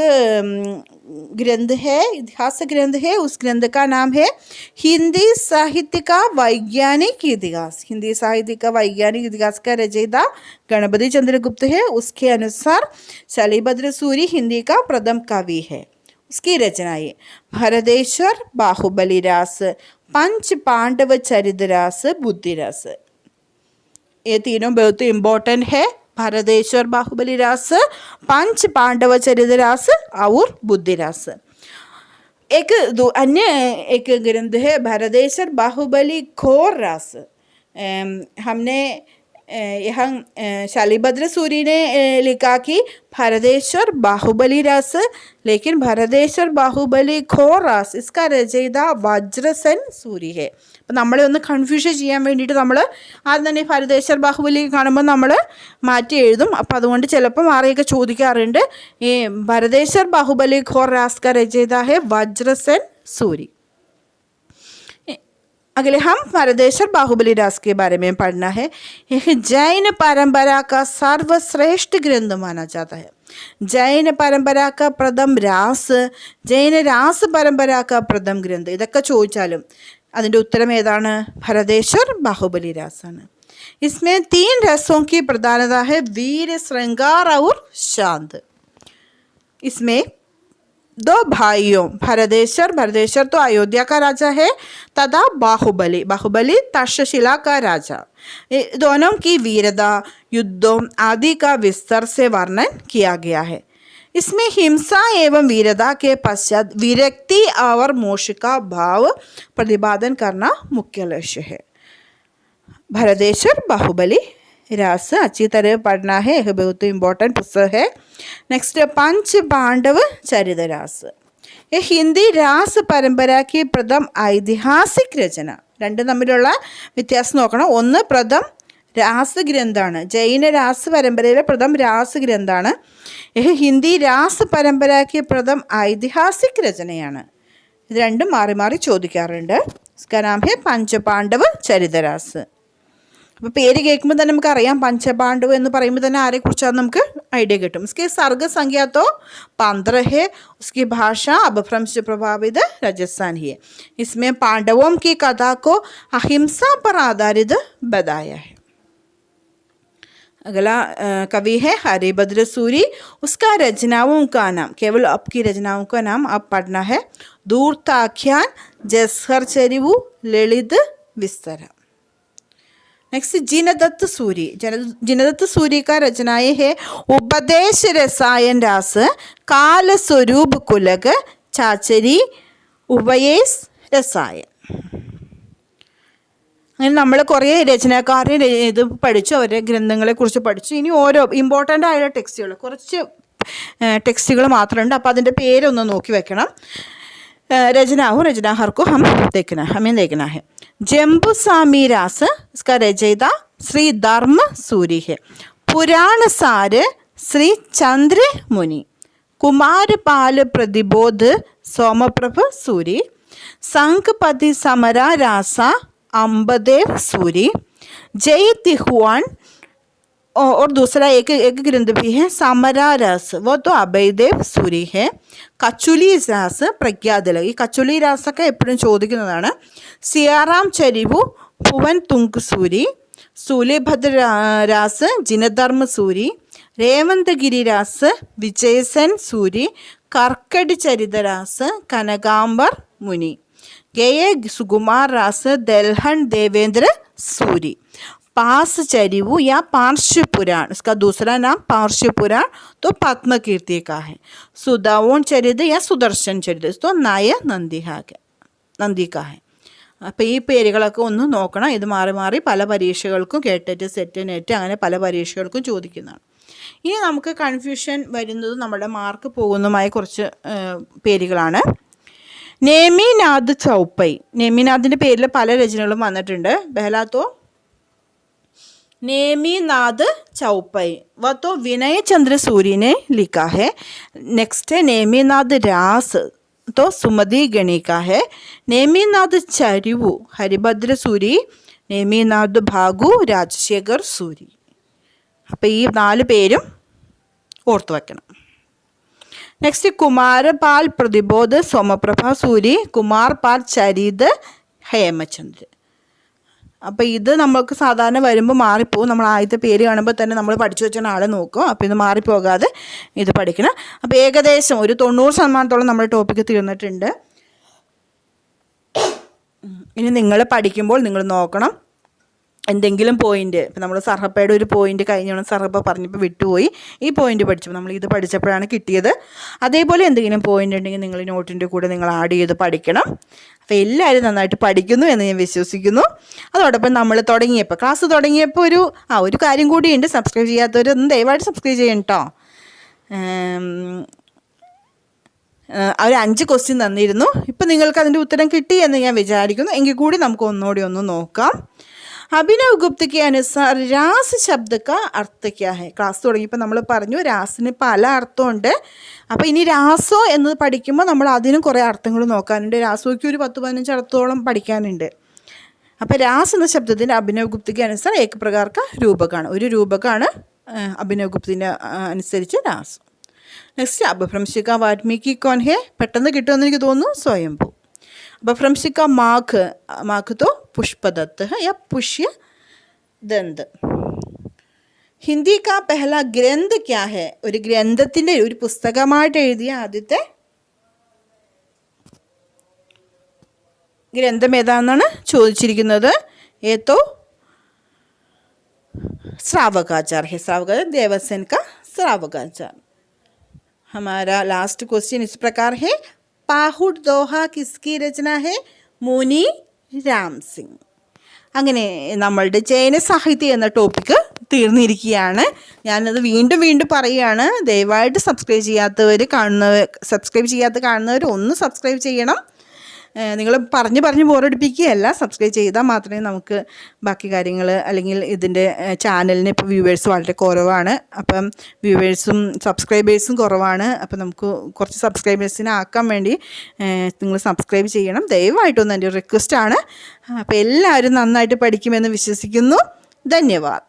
ग्रंथ है, इतिहास ग्रंथ है, उस ग्रंथ का नाम है हिंदी साहित्य का वैज्ञानिक इतिहास। हिंदी साहित्य का वैज्ञानिक इतिहास का रचयिता गणपति चंद्रगुप्त है। उसके अनुसार शलीभद्र सूरी हिंदी का प्रथम कवि है। उसकी रचनाएं भरतेश्वर, बाहुबली रास, पंच पांडव चरित रास, बुद्धि रास, ये तीनों बहुत इम्पोर्टेंट है। भरतेश्वर, बाहुबली रास, पंच पांडव चरित रास और बुद्धि रास। अन्य एक ग्रंथ है भरतेश्वर बाहुबली घोर रास। हमने यहाँ शलीभद्र सूरी ने लिखा कि भरतेश्वर बाहुबली रास, लेकिन भरतेश्वर बाहुबली घोर रास इसका रचयिता വജ്രസൻ സൂരി है। അപ്പം നമ്മളെ ഒന്ന് കൺഫ്യൂഷൻ ചെയ്യാൻ വേണ്ടിയിട്ട് നമ്മൾ ആദ്യം തന്നെ ഭരതേശ്വർ ബാഹുബലി കാണുമ്പോൾ നമ്മൾ മാറ്റി എഴുതും. അപ്പം അതുകൊണ്ട് ചിലപ്പോൾ ആരെയൊക്കെ ചോദിക്കാറുണ്ട് ഈ ഭരതേശ്വർ ബാഹുബലി ഘോർ രാസ് का रचयिता है वज्रसेन सूरी। अगले हम भरतेश्वर बाहुबली रास के बारे में पढ़ना है। यह जैन परंपरा का सर्वश्रेष्ठ ग्रंथ माना जाता है। जैन परंपरा का प्रथम रास, जैन रास परंपरा का प्रथम ग्रंथ, ഇതൊക്കെ ചോദിച്ചാലും അതിൻ്റെ ഉത്തരം ഏതാണ്? ഭരതേശ്വർ ബാഹുബലി രാസാണ്। इसमें 3 रसों की प्रधानता है, वीर, श्रृंगार और शांत। इसमें 2 भाइयों भरतेश्वर तो अयोध्या का राजा है, तथा बाहुबली तक्षशिला का राजा, दोनों की वीरता, युद्धों आदि का विस्तार से वर्णन किया गया है। इसमें हिंसा एवं वीरता के पश्चात विरक्ति और मोक्ष का भाव प्रतिपादन करना मुख्य लक्ष्य है। भरतेश्वर बाहुबली रास अच्छी तरह पढ़ना है, यह बहुत इम्पोर्टेंट पुस्तक है। नेक्स्ट पंच पांडव चरित रास, ये हिंदी रास परंपरा की प्रथम ऐतिहासिक रचना। രണ്ടും തമ്മിലുള്ള വ്യത്യാസം നോക്കണം. ഒന്ന് പ്രഥം രാസഗ്രന്ഥാണ്, ജൈന രാസ് പരമ്പരയിലെ പ്രഥം രാസഗ്രന്ഥാണ്. ഹിന്ദി രാസ് പരമ്പരയ്ക്ക് പ്രഥം ഐതിഹാസിക് രചനയാണ്. ഇത് രണ്ടും മാറി മാറി ചോദിക്കാറുണ്ട്. इसका नाम है പഞ്ചപാണ്ഡവ ചരിതരാസ്. അപ്പോൾ പേര് കേൾക്കുമ്പോൾ തന്നെ നമുക്കറിയാം പഞ്ചപാണ്ഡവ് എന്ന് പറയുമ്പോൾ തന്നെ ആരെക്കുറിച്ചാണ് നമുക്ക് ഐഡിയ കിട്ടും. इसके सर्ग संख्या तो 15 है। उसकी भाषा अपभ्रंश प्रभावित राजस्थानी है। इसमें पांडवों की कथा को अहिंसा पर आधारित बताया है। अगला कवि है हरिभद्र सूरी। उसका रचनाओं का नाम, केवल आपकी रचनाओं का नाम आप पढ़ना है। धूर्ताख्यान, जसहर चरिवु, ललित विस्तार। नेक्स्ट जिनदत्त सूरी। जिनदत्त सूरी का रचनाएं है उपदेश रसायन रास, काल स्वरूप कुलक, चाचरी, उपदेश रसायन। അങ്ങനെ നമ്മൾ കുറേ രചനക്കാരുടെ ഇത് പഠിച്ചു, അവരുടെ ഗ്രന്ഥങ്ങളെക്കുറിച്ച് പഠിച്ചു. ഇനി ഓരോ ഇമ്പോർട്ടൻ്റ് ആയ ടെക്സ്റ്റുകൾ, കുറച്ച് ടെക്സ്റ്റുകൾ മാത്രമുണ്ട്. അപ്പോൾ അതിൻ്റെ പേരൊന്ന് നോക്കി വെക്കണം. रचनाहर को हमें देखना है। जम्बूस्वामी रास, इसका रचयिता श्री धर्म सूरी है। पुराण सार श्री चंद्र मुनि। कुमारपाल प्रतिबोध सोमप्रभ सूरी। संकपति समरा रासा अंबदेव सूरी। जय तिहुआन और दूसरा एक ग्रंथ भी है समरा रस, वो तो अभयदेव सूरी है। कचुली रास प्रज्ञादल, ഈ കച്ചുലി രാസൊക്കെ എപ്പോഴും ചോദിക്കുന്നതാണ്. സിയാറാം ചരിവു ഭുവൻ തുങ്ക് സൂരി. സൂലിഭദ്ര രാസ് ജിനധർമ്മ സൂരി. രേവന്തഗിരി രാസ് വിജയസൻ സൂരി. കർക്കടി ചരിത രാസ് കനകാംബർ മുനി. ഗയ സുകുമാർ രാസ് ദൽഹൻ ദേവേന്ദ്ര सूरी. पास चरिवु या पार्श्व पुराण, इसका दूसरा नाम पार्श्व पुराण तो पद्म कीर्ति का है। सुदावोन चरित या सुदर्शन चरित तो नाय നന്ദി का है. അപ്പോൾ ഈ പേരുകളൊക്കെ ഒന്ന് നോക്കണം. ഇത് മാറി മാറി പല പരീക്ഷകൾക്കും കേട്ടറ്റ് സെറ്റ് നെറ്റ് അങ്ങനെ പല പരീക്ഷകൾക്കും ചോദിക്കുന്നതാണ്. ഇനി നമുക്ക് കൺഫ്യൂഷൻ വരുന്നത് നമ്മുടെ മാർക്ക് പോകുന്നതുമായ കുറച്ച് പേരുകളാണ്. നേമിനാഥ് ചൗപ്പൈ. നേമിനാഥിൻ്റെ പേരിൽ പല രചനകളും വന്നിട്ടുണ്ട്. ബഹലാത്തോ नेमीनाथ चौपाई वह तो विनय चंद्र सूरी ने लिखा है. नेक्स्ट है नेमीनाथ रास तो सुमति गणी का है. नेमीनाथ चरिवु हरिभद्र सूरी. നേമിനാഥ് ഭാഗു രാജശേഖർ സൂരി. അപ്പോൾ ഈ 4 പേരും ഓർത്തു വയ്ക്കണം. നെക്സ്റ്റ് കുമാരപാൽ പ്രതിബോധ് സോമപ്രഭ സൂരി. കുമാർപാൽ ചരിത് ഹേമചന്ദ്ര. അപ്പോൾ ഇത് നമ്മൾക്ക് സാധാരണ വരുമ്പോൾ മാറിപ്പോവും. നമ്മൾ ആദ്യത്തെ പേര് കാണുമ്പോൾ തന്നെ നമ്മൾ പഠിച്ചു വെച്ച ആളെ നോക്കും. അപ്പോൾ ഇത് മാറിപ്പോകാതെ ഇത് പഠിക്കണം. അപ്പോൾ ഏകദേശം ഒരു 90% നമ്മുടെ ടോപ്പിക്ക് തീർന്നിട്ടുണ്ട്. ഇനി നിങ്ങൾ പഠിക്കുമ്പോൾ നിങ്ങൾ നോക്കണം എന്തെങ്കിലും പോയിന്റ്. ഇപ്പം നമ്മൾ സർഹപ്പയുടെ ഒരു പോയിന്റ് കഴിഞ്ഞോണം സർഹപ്പ പറഞ്ഞപ്പോൾ വിട്ടുപോയി. ഈ പോയിന്റ് പഠിച്ചപ്പോൾ നമ്മൾ ഇത് പഠിച്ചപ്പോഴാണ് കിട്ടിയത്. അതേപോലെ എന്തെങ്കിലും പോയിന്റ് ഉണ്ടെങ്കിൽ നിങ്ങൾ നോട്ടിൻ്റെ കൂടെ നിങ്ങൾ ആഡ് ചെയ്ത് പഠിക്കണം. അപ്പോൾ എല്ലാവരും നന്നായിട്ട് പഠിക്കുന്നു എന്ന് ഞാൻ വിശ്വസിക്കുന്നു. അതോടൊപ്പം നമ്മൾ ക്ലാസ് തുടങ്ങിയപ്പോൾ ഒരു കാര്യം കൂടിയുണ്ട്. സബ്സ്ക്രൈബ് ചെയ്യാത്തവരൊന്നും ദയവായിട്ട് സബ്സ്ക്രൈബ് ചെയ്യണം കേട്ടോ. അവർ 5 ക്വസ്റ്റ്യൻ തന്നിരുന്നു. ഇപ്പം നിങ്ങൾക്ക് അതിൻ്റെ ഉത്തരം കിട്ടി എന്ന് ഞാൻ വിചാരിക്കുന്നു. എങ്കിൽ കൂടി നമുക്ക് ഒന്നുകൂടി ഒന്ന് നോക്കാം. അഭിനവ് ഗുപ്ത के अनुसार രാസ് ശബ്ദ का अर्थ क्या है. ക്ലാസ് തുടങ്ങിയപ്പോൾ നമ്മൾ പറഞ്ഞു രാസിന് പല അർത്ഥമുണ്ട്. അപ്പോൾ ഇനി രാസോ എന്ന് പഠിക്കുമ്പോൾ നമ്മൾ അതിനും കുറേ അർത്ഥങ്ങൾ നോക്കാനുണ്ട്. രാസോയ്ക്ക് ഒരു 10-15 അർത്ഥത്തോളം പഠിക്കാനുണ്ട്. അപ്പോൾ രാസ് എന്ന ശബ്ദത്തിൻ്റെ അഭിനവ് ഗുപ്തയ്ക്ക് അനുസാർ ഏക പ്രകാർക്ക രൂപകാണ്. ഒരു രൂപകാണ് അഭിനവ് ഗുപ്തിൻ്റെ അനുസരിച്ച് രാസ്. നെക്സ്റ്റ് അപഭ്രംശിക വാൽമീകി കോൻ ഹെ. പെട്ടെന്ന് കിട്ടുമെന്ന് എനിക്ക് തോന്നുന്നു സ്വയംഭൂ. अभभ्रंशी का माघ तो पुष्पदत्त है या पुष्य दंत. ഹിന്ദി കാ പെഹല ഗ്രന്ഥ ക്യാ ഹെ. ഒരു ഗ്രന്ഥത്തിൻ്റെ ഒരു പുസ്തകമായിട്ട് എഴുതിയ ആദ്യത്തെ ഗ്രന്ഥം ഏതാണെന്നാണ് ചോദിച്ചിരിക്കുന്നത്. ഏതോ श्रावकाचार है. श्रावकाचार देवसेन का श्रावकाचार. हमारा लास्ट क्वेश्चन इस प्रकार है. പാഹുഡ് ദോഹ കിസ്കി രചന ഹെ. മുനി രാം സിംഗ്. അങ്ങനെ നമ്മളുടെ ജൈന സാഹിത്യം എന്ന ടോപ്പിക്ക് തീർന്നിരിക്കുകയാണ്. ഞാനത് വീണ്ടും പറയുകയാണ്. ദയവായിട്ട് സബ്സ്ക്രൈബ് ചെയ്യാത്ത കാണുന്നവർ ഒന്ന് സബ്സ്ക്രൈബ് ചെയ്യണം. നിങ്ങൾ പറഞ്ഞ് ബോറടിപ്പിക്കുകയല്ല. സബ്സ്ക്രൈബ് ചെയ്താൽ മാത്രമേ നമുക്ക് ബാക്കി കാര്യങ്ങൾ അല്ലെങ്കിൽ ഇതിൻ്റെ ചാനലിന് ഇപ്പോൾ വ്യൂവേഴ്സ് വളരെ കുറവാണ്. അപ്പം വ്യൂവേഴ്സും സബ്സ്ക്രൈബേഴ്സും കുറവാണ്. അപ്പം നമുക്ക് കുറച്ച് സബ്സ്ക്രൈബേഴ്സിനെ ആക്കാൻ വേണ്ടി നിങ്ങൾ സബ്സ്ക്രൈബ് ചെയ്യണം. ദയവായിട്ടൊന്ന് എൻ്റെ റിക്വസ്റ്റാണ്. അപ്പോൾ എല്ലാവരും നന്നായിട്ട് പഠിക്കുമെന്ന് വിശ്വസിക്കുന്നു. ധന്യവാദ്.